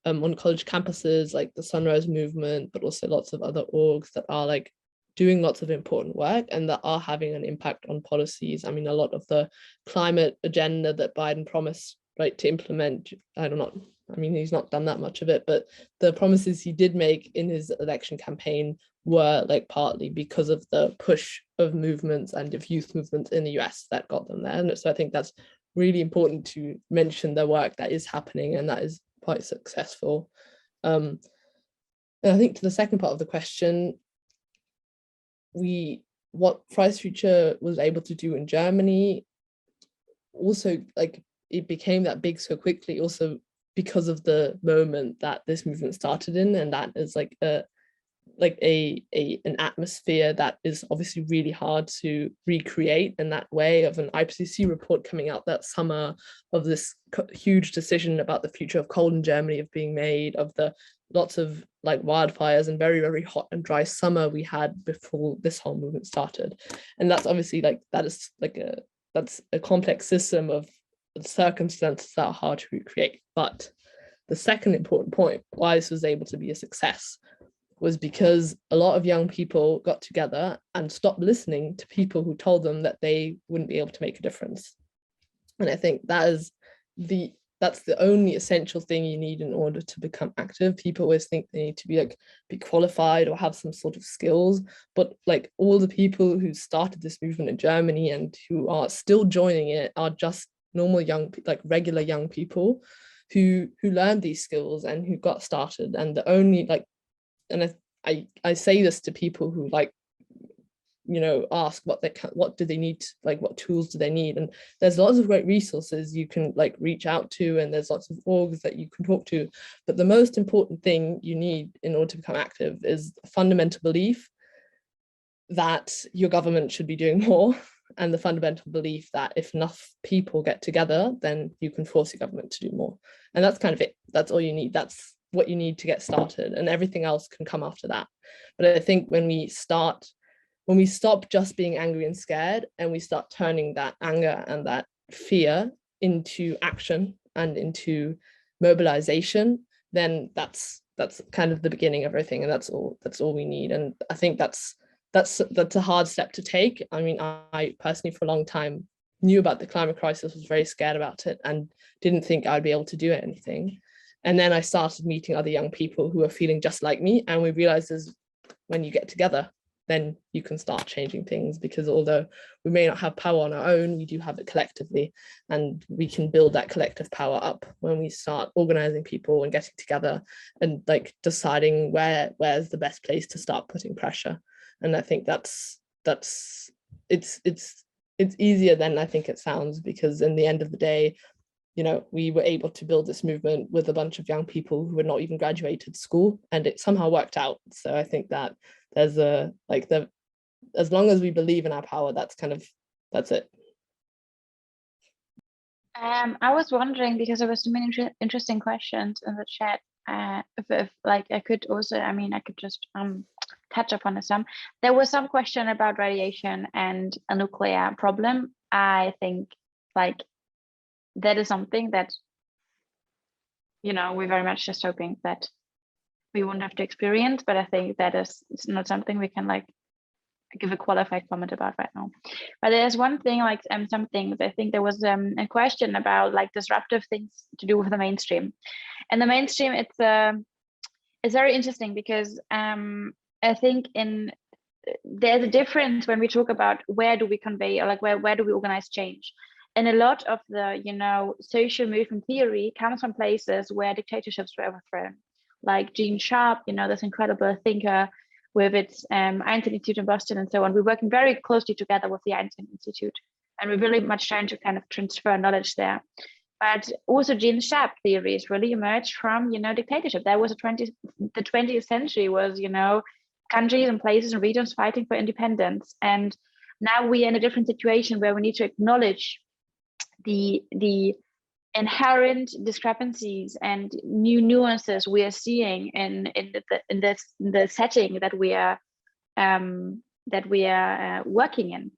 on college campuses, like the Sunrise Movement, but also lots of other orgs that are like doing lots of important work and that are having an impact on policies. I mean, a lot of the climate agenda that Biden promised, right, to implement, I don't know, I mean, he's not done that much of it, but the promises he did make in his election campaign were like partly because of the push of movements and of youth movements in the US that got them there. And so I think that's really important to mention the work that is happening and that is quite successful. And I think to the second part of the question, what Fridays for Future was able to do in Germany, also like it became that big so quickly also because of the moment that this movement started in, and that is like an atmosphere that is obviously really hard to recreate in that way, of an IPCC report coming out that summer, of this huge decision about the future of coal in Germany of being made, of the lots of like wildfires and very, very hot and dry summer we had before this whole movement started. And that's obviously like, that's a complex system of circumstances that are hard to recreate. But the second important point why this was able to be a success was because a lot of young people got together and stopped listening to people who told them that they wouldn't be able to make a difference. And I think that's the only essential thing you need in order to become active. People always think they need to be qualified or have some sort of skills, but like all the people who started this movement in Germany and who are still joining it are just normal young, like regular young people who learned these skills and who got started. And the only like, and I say this to people who like ask what do they need, like what tools do they need. And there's lots of great resources you can like reach out to, and there's lots of orgs that you can talk to. But the most important thing you need in order to become active is a fundamental belief that your government should be doing more, and the fundamental belief that if enough people get together, then you can force your government to do more. And that's kind of it. That's all you need. That's what you need to get started, and everything else can come after that. But I think when we stop just being angry and scared, and we start turning that anger and that fear into action and into mobilization, then that's kind of the beginning of everything, and that's all we need. And I think that's a hard step to take. I mean, I personally for a long time knew about the climate crisis, was very scared about it, and didn't think I'd be able to do anything. And then I started meeting other young people who were feeling just like me, and we realized is when you get together, then you can start changing things, because although we may not have power on our own, we do have it collectively, and we can build that collective power up when we start organizing people and getting together and like deciding where's the best place to start putting pressure. And I think it's easier than I think it sounds, because in the end of the day, we were able to build this movement with a bunch of young people who had not even graduated school, and it somehow worked out. So I think that there's as long as we believe in our power, that's it. I was wondering, because there was so many interesting questions in the chat, if like I could also, I could just touch upon some. There was some question about radiation and a nuclear problem. I think like that is something that, we're very much just hoping that we won't have to experience, but I think that is not something we can like give a qualified comment about right now. But there's one thing, like some things, I think there was a question about like disruptive things to do with the mainstream. And the mainstream, it's very interesting, because I think there's a difference when we talk about where do we convey, or like where do we organize change. And a lot of the social movement theory comes from places where dictatorships were overthrown, like Gene Sharp, this incredible thinker with its Einstein Institute in Boston and so on. We're working very closely together with the Einstein Institute, and we're really much trying to kind of transfer knowledge there. But also Gene Sharp theories really emerged from, dictatorship. That was the 20th century was, countries and places and regions fighting for independence. And now we're in a different situation where we need to acknowledge the inherent discrepancies and new nuances we are seeing in the setting that we are working in.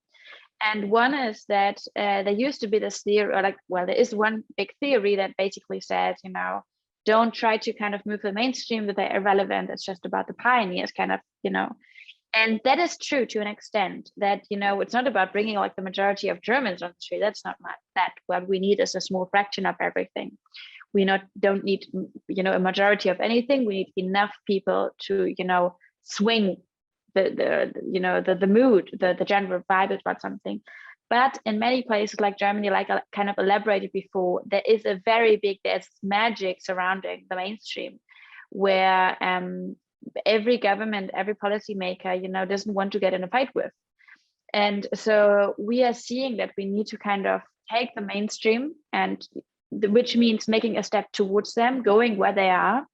And one is that there used to be this theory, there is one big theory that basically says, don't try to kind of move the mainstream, that they're irrelevant. It's just about the pioneers, kind of, And that is true to an extent, that, it's not about bringing like the majority of Germans on the street. That's not that. What we need is a small fraction of everything. We don't need, a majority of anything. We need enough people to, swing the mood, the general vibe about something. But in many places like Germany, like I kind of elaborated before, there's magic surrounding the mainstream, where every government, every policymaker, doesn't want to get in a fight with. And so we are seeing that we need to kind of take the mainstream, which means making a step towards them, going where they are,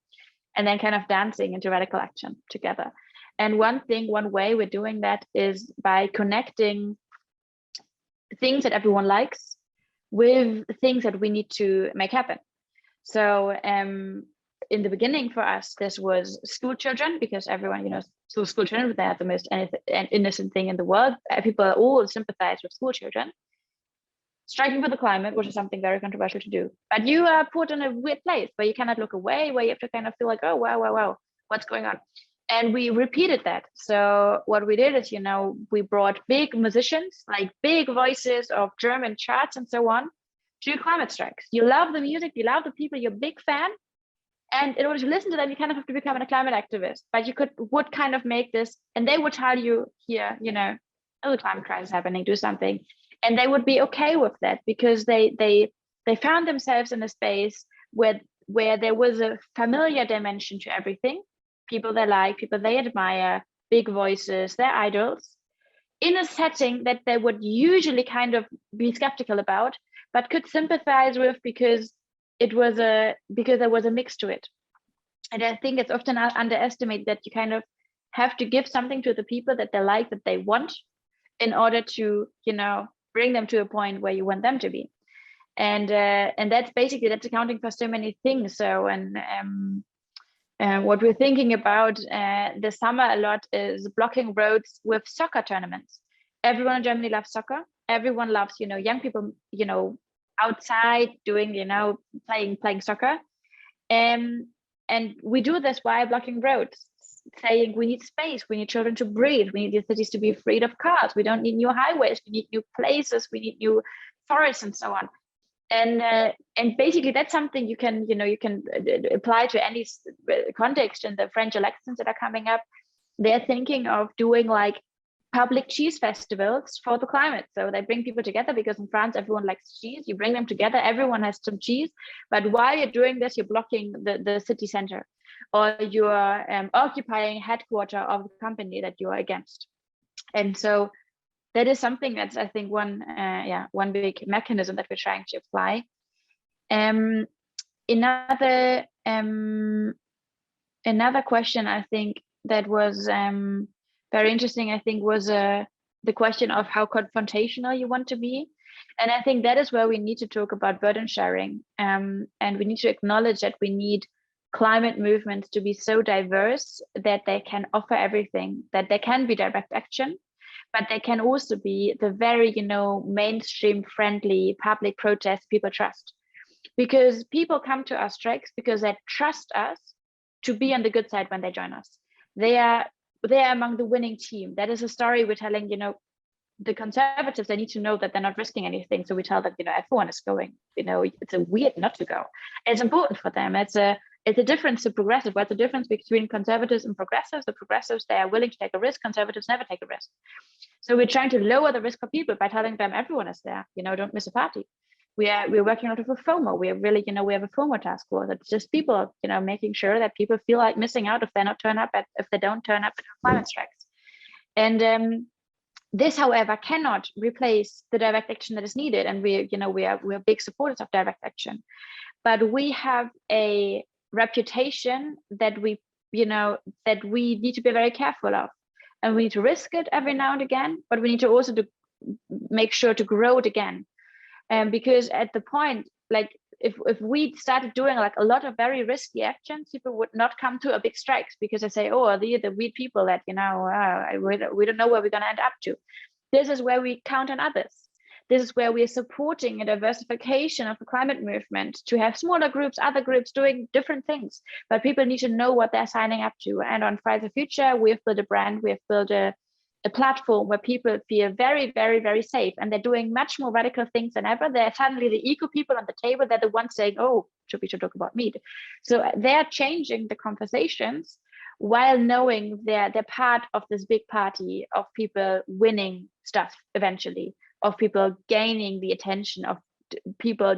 and then kind of dancing into radical action together. And one way we're doing that is by connecting things that everyone likes with things that we need to make happen. So in the beginning for us, this was school children, because everyone, school children, they are the most innocent thing in the world. People all sympathize with school children. Striking for the climate, which is something very controversial to do. But you are put in a weird place where you cannot look away, where you have to kind of feel like, oh, wow, what's going on? And we repeated that. So what we did is, we brought big musicians, like big voices of German charts and so on, to climate strikes. You love the music, you love the people, you're a big fan. And in order to listen to them, you kind of have to become a climate activist. But you would kind of make this, and they would tell you here, oh, the climate crisis is happening, do something. And they would be okay with that, because they found themselves in a space where there was a familiar dimension to everything. People they like, people they admire, big voices, their idols. in a setting that they would usually kind of be skeptical about, but could sympathize with because there was a mix to it. And I think it's often underestimated that you kind of have to give something to the people that they like, that they want, in order to, bring them to a point where you want them to be. And that's accounting for so many things. So, what we're thinking about this summer a lot is blocking roads with soccer tournaments. Everyone in Germany loves soccer. Everyone loves, young people, outside doing, playing soccer. And we do this by blocking roads, saying we need space, we need children to breathe, we need the cities to be free of cars, we don't need new highways, we need new places, we need new forests and so on. And basically that's something you can apply to any context. In the French elections that are coming up, they're thinking of doing like public cheese festivals for the climate. So they bring people together, because in France everyone likes cheese. You bring them together, everyone has some cheese, but while you're doing this, you're blocking the city center, or you're occupying headquarters of the company that you are against. And so that is something that's, I think, one big mechanism that we're trying to apply. Another question I think that was very interesting, I think, was the question of how confrontational you want to be. And I think that is where we need to talk about burden sharing. And we need to acknowledge that we need climate movements to be so diverse that they can offer everything, that they can be direct action, but they can also be the very, mainstream friendly public protest people trust. Because people come to our strikes because they trust us to be on the good side when they join us. They are among the winning team. That is a story we're telling, the conservatives, they need to know that they're not risking anything. So we tell them, everyone is going, it's a weird not to go. It's important for them. It's a difference to progressive. What's the difference between conservatives and progressives? The progressives, they are willing to take a risk. Conservatives never take a risk. So we're trying to lower the risk for people by telling them everyone is there, don't miss a party. We're working out of a FOMO. We're really, we have a FOMO task force. It's just people, making sure that people feel like missing out if they don't turn up at climate strikes. And this, however, cannot replace the direct action that is needed. And we are big supporters of direct action, but we have a reputation that we need to be very careful of, and we need to risk it every now and again, but we need to also make sure to grow it again. Because at the point, like if we started doing like a lot of very risky actions, people would not come to a big strikes, because they say, oh, the weird people that, we don't know where we're going to end up to. This is where we count on others. This is where we are supporting a diversification of the climate movement, to have smaller groups, other groups doing different things, but people need to know what they're signing up to. And on Fridays for Future, we've built a brand, we've built a platform where people feel very, very, very safe, and they're doing much more radical things than ever. They're suddenly the eco people on the table. They're the ones saying, oh, we should talk about meat. So they're changing the conversations while knowing they're part of this big party of people winning stuff eventually, of people gaining the attention, of people,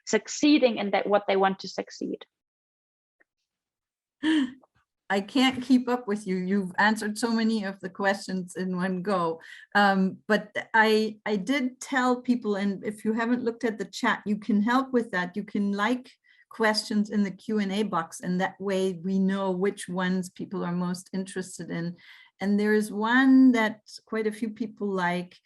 succeeding in that what they want to succeed. I can't keep up with you. You've answered so many of the questions in one go. But I did tell people, and if you haven't looked at the chat, you can help with that. You can like questions in the Q&A box, and that way we know which ones people are most interested in. And there is one that quite a few people like,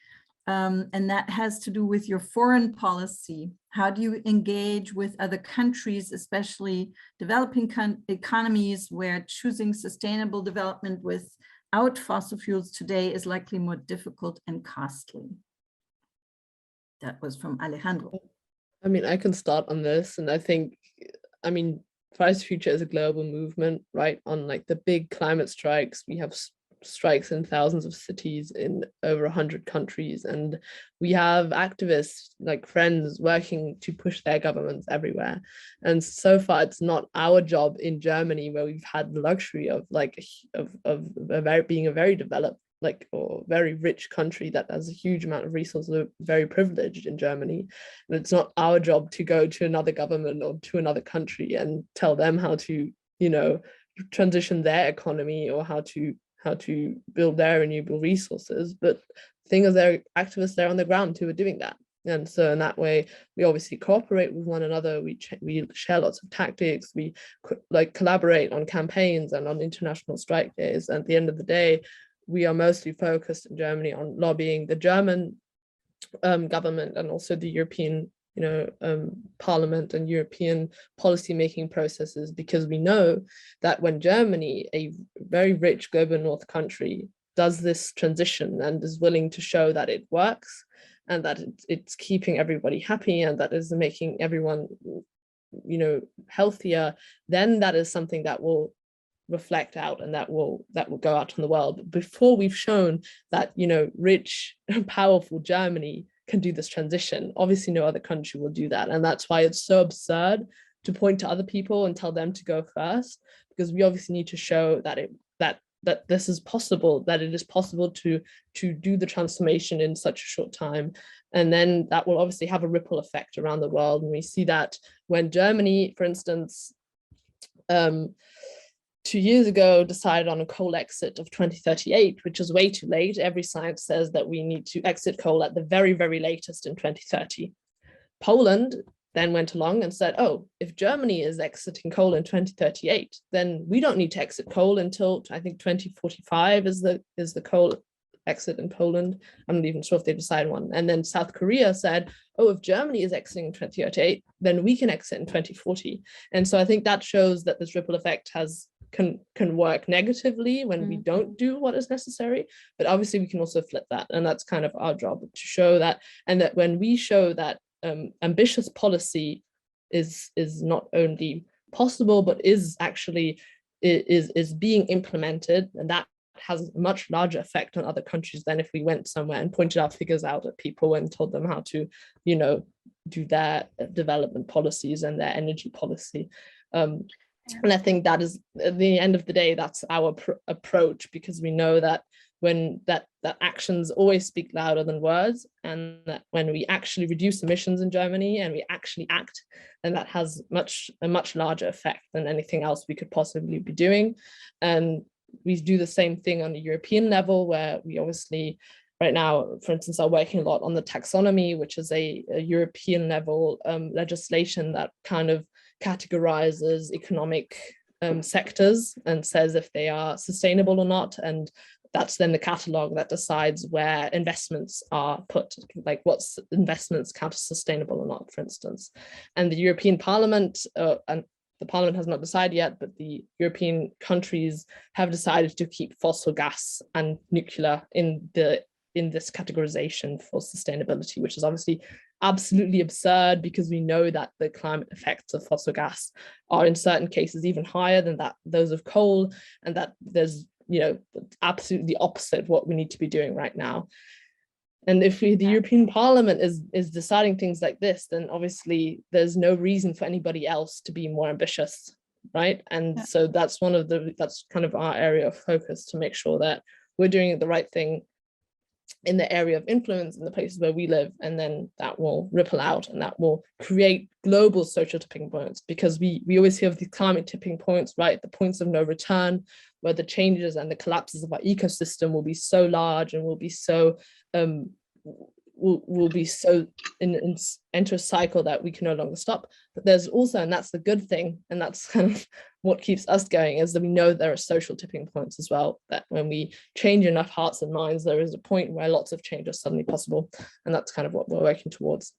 and that has to do with your foreign policy. How do you engage with other countries, especially developing economies, where choosing sustainable development without fossil fuels today is likely more difficult and costly? That was from Alejandro. I mean, I can start on this, and I think, Fridays for Future is a global movement, right? On like the big climate strikes, we have strikes in thousands of cities in over 100 countries, and we have activists, like friends, working to push their governments everywhere. And so far, it's not our job in Germany, where we've had the luxury of being a very developed, or very rich country that has a huge amount of resources, are very privileged in Germany. And it's not our job to go to another government or to another country and tell them how to, transition their economy, or how to build their renewable resources. But thing is there are activists there on the ground who are doing that. And so in that way, we obviously cooperate with one another. We share lots of tactics. We like collaborate on campaigns and on international strike days. And at the end of the day, we are mostly focused in Germany on lobbying the German government and also the European, Parliament and European policy-making processes, because we know that when Germany, a very rich global north country, does this transition and is willing to show that it works, and that it's keeping everybody happy, and that is making everyone, healthier, then that is something that will reflect out and that will go out in the world. But before we've shown that, rich, powerful Germany can do this transition, obviously no other country will do that. And that's why it's so absurd to point to other people and tell them to go first, because we obviously need to show that that this is possible, that it is possible to do the transformation in such a short time. And then that will obviously have a ripple effect around the world. And we see that when Germany, for instance, 2 years ago decided on a coal exit of 2038, which is way too late. Every science says that we need to exit coal at the very, very latest in 2030. Poland then went along and said, oh, if Germany is exiting coal in 2038, then we don't need to exit coal until, I think, 2045 is the coal exit in Poland. I'm not even sure if they decided one. And then South Korea said, oh, if Germany is exiting in 2038, then we can exit in 2040. And so I think that shows that this ripple effect can work negatively when we don't do what is necessary, but obviously we can also flip that. And that's kind of our job, to show that, and that when we show that ambitious policy is not only possible, but is actually is being implemented, and that has a much larger effect on other countries than if we went somewhere and pointed our figures out at people and told them how to, do their development policies and their energy policy. And I think that is, at the end of the day, that's our approach, because we know that when that actions always speak louder than words, and that when we actually reduce emissions in Germany and we actually act, then that has a much larger effect than anything else we could possibly be doing. And we do the same thing on the European level, where we obviously right now, for instance, are working a lot on the taxonomy, which is a European level legislation that kind of categorizes economic sectors and says if they are sustainable or not. And that's then the catalog that decides where investments are put, like what's investments count as sustainable or not, for instance. And the European Parliament, and the Parliament has not decided yet, but the European countries have decided to keep fossil gas and nuclear in this categorization for sustainability, which is obviously absolutely absurd, because we know that the climate effects of fossil gas are in certain cases even higher than those of coal, and that there's absolutely the opposite of what we need to be doing right now. And if the European Parliament is deciding things like this, then obviously there's no reason for anybody else to be more ambitious, right? And so that's kind of our area of focus, to make sure that we're doing the right thing in the area of influence in the places where we live, and then that will ripple out and that will create global social tipping points, because we always hear of the climate tipping points, right? The points of no return, where the changes and the collapses of our ecosystem will be so large and will be so will be so enter a cycle that we can no longer stop. But there's also, and that's the good thing, and that's kind of what keeps us going, is that we know there are social tipping points as well, that when we change enough hearts and minds, there is a point where lots of change is suddenly possible. And that's kind of what we're working towards.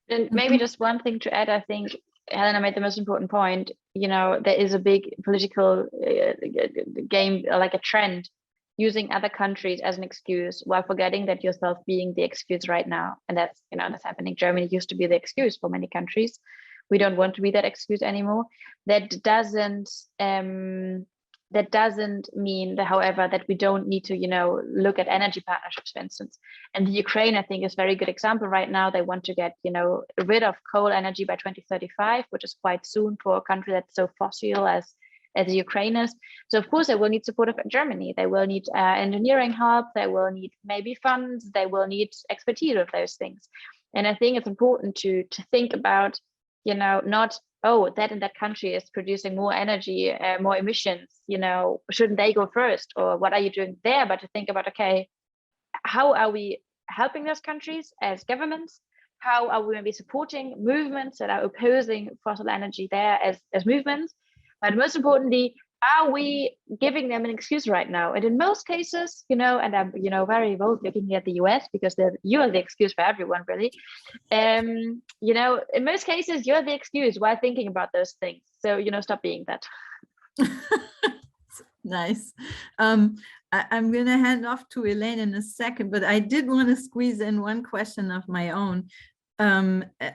And maybe just one thing to add, I think Helena made the most important point. There is a big political game, like a trend, using other countries as an excuse while forgetting that yourself being the excuse right now. And that's, that's happening. Germany used to be the excuse for many countries. We don't want to be that excuse anymore. That doesn't mean that, however, that we don't need to, look at energy partnerships, for instance. And the Ukraine, I think, is a very good example right now. They want to get, rid of coal energy by 2035, which is quite soon for a country that's so fossil as the Ukraine is. So of course they will need support of Germany. They will need engineering help. They will need maybe funds. They will need expertise of those things. And I think it's important to think about, not, oh, that and that country is producing more energy, more emissions, shouldn't they go first? Or what are you doing there? But to think about, okay, how are we helping those countries as governments? How are we going to be supporting movements that are opposing fossil energy there as movements? But most importantly, are we giving them an excuse right now? And in most cases, and I'm, very well looking at the US, because you are the excuse for everyone, really. In most cases, you're the excuse while thinking about those things. So, stop being that. Nice. I'm going to hand off to Elaine in a second, but I did want to squeeze in one question of my own.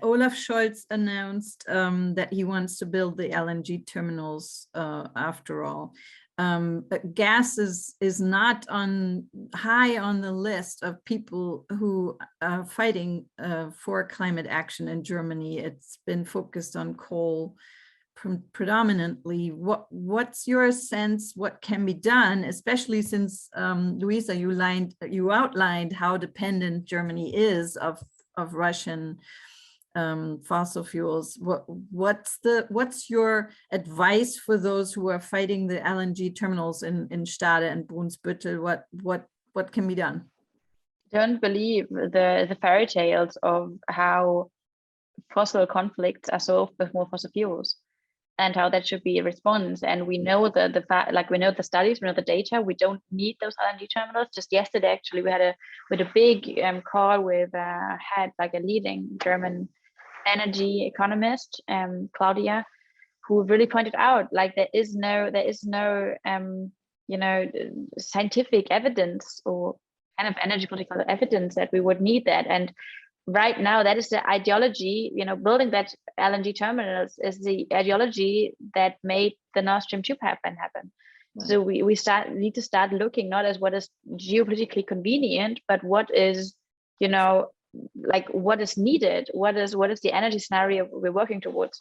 Olaf Scholz announced that he wants to build the LNG terminals after all. Gas is not high on the list of people who are fighting for climate action in Germany. It's been focused on coal predominantly. What's your sense? What can be done, especially since Luisa, you outlined how dependent Germany is of Russian fossil fuels. What's your advice for those who are fighting the LNG terminals in Stade and Brunsbüttel? What can be done? Don't believe the fairy tales of how fossil conflicts are solved with more fossil fuels, and how that should be a response. And we know the fact, like we know the studies, we know the data. We don't need those LNG terminals. Just yesterday, actually, we had a big call with had like a leading German energy economist, Claudia, who really pointed out like there is no scientific evidence or kind of energy political evidence that we would need that. And right now, that is the ideology, building that LNG terminals is the ideology that made the Nord Stream 2 pipeline happen. Right. So we need to start looking not as what is geopolitically convenient, but what is, what is needed, what is the energy scenario we're working towards.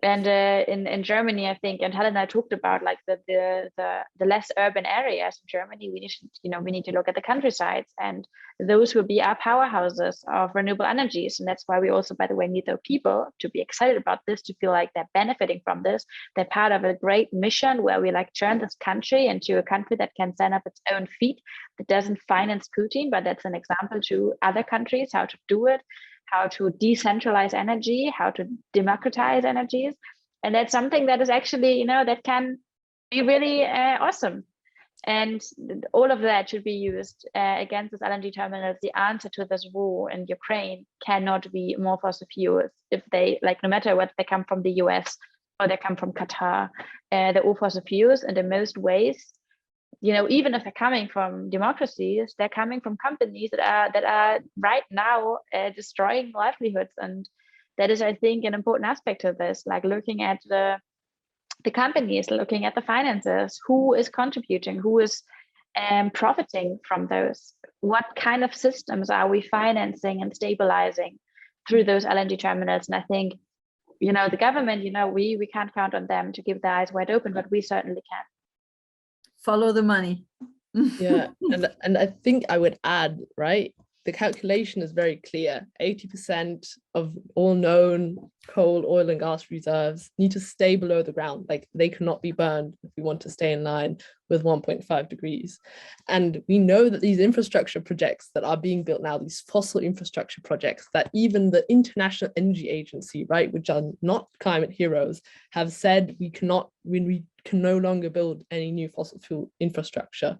And in Germany, I think, and Helena talked about like the less urban areas in Germany, we need to look at the countrysides, and those will be our powerhouses of renewable energies. And that's why we also, by the way, need the people to be excited about this, to feel like they're benefiting from this. They're part of a great mission where we like turn this country into a country that can stand up its own feet, that doesn't finance Putin, but that's an example to other countries how to do it, how to decentralize energy, how to democratize energies. And that's something that is actually, that can be really awesome. And all of that should be used against this LNG terminals. The answer to this war in Ukraine cannot be more fossil fuels. If they, no matter what they come from the US or they come from Qatar, they're all fossil fuels. And in most ways, even if they're coming from democracies, they're coming from companies that are right now destroying livelihoods. And that is, I think, an important aspect of this, like looking at the companies, looking at the finances, who is contributing, who is profiting from those, what kind of systems are we financing and stabilizing through those LNG terminals. And I think, the government, we can't count on them to keep their eyes wide open, but we certainly can. Follow the money. Yeah, and I think I would add, right, the calculation is very clear. 80% of all known coal, oil, and gas reserves need to stay below the ground. Like, they cannot be burned if we want to stay in line with 1.5 degrees. And we know that these infrastructure projects that are being built now, these fossil infrastructure projects that even the International Energy Agency, right, which are not climate heroes, have said we can no longer build any new fossil fuel infrastructure.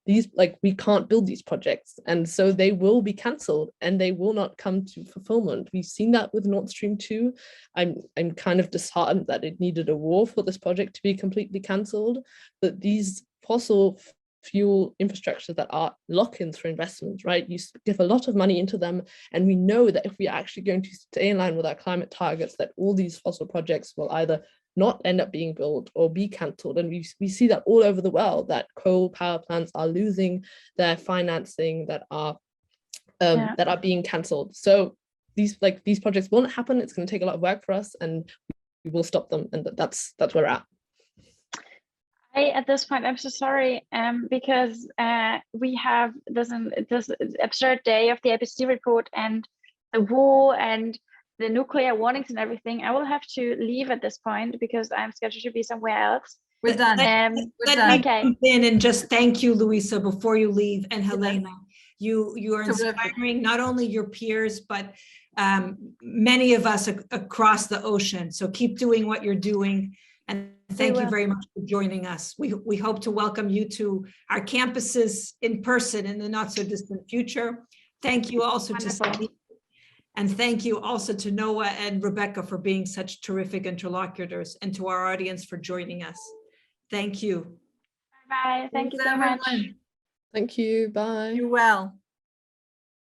We can't build these projects, and so they will be cancelled and they will not come to fulfillment. We've seen that with Nord Stream 2. I'm kind of disheartened that it needed a war for this project to be completely cancelled, but these fossil fuel infrastructures that are lock-ins for investments, right? You give a lot of money into them, and we know that if we're actually going to stay in line with our climate targets, that all these fossil projects will either not end up being built or be cancelled. And we see that all over the world, that coal power plants are losing their financing, that are being cancelled. So these projects won't happen. It's going to take a lot of work for us, and we will stop them. And that's where we're at. At this point, I'm so sorry, because we have this absurd day of the IPCC report and the war and the nuclear warnings and everything. I will have to leave at this point because I'm scheduled to be somewhere else. We're done. Let me jump in and just thank you, Luisa, before you leave, and Helena. You are Terrific. inspiring not only your peers, but many of us across the ocean. So keep doing what you're doing. And thank you will. very much for joining us. We hope to welcome you to our campuses in person in the not so distant future. Thank you also to Wonderful. Steve, and thank you also to Noah and Rebecca for being such terrific interlocutors, and to our audience for joining us. Thank you. Bye. Thank you Thanks, so much. everyone. Thank you. Bye. You well.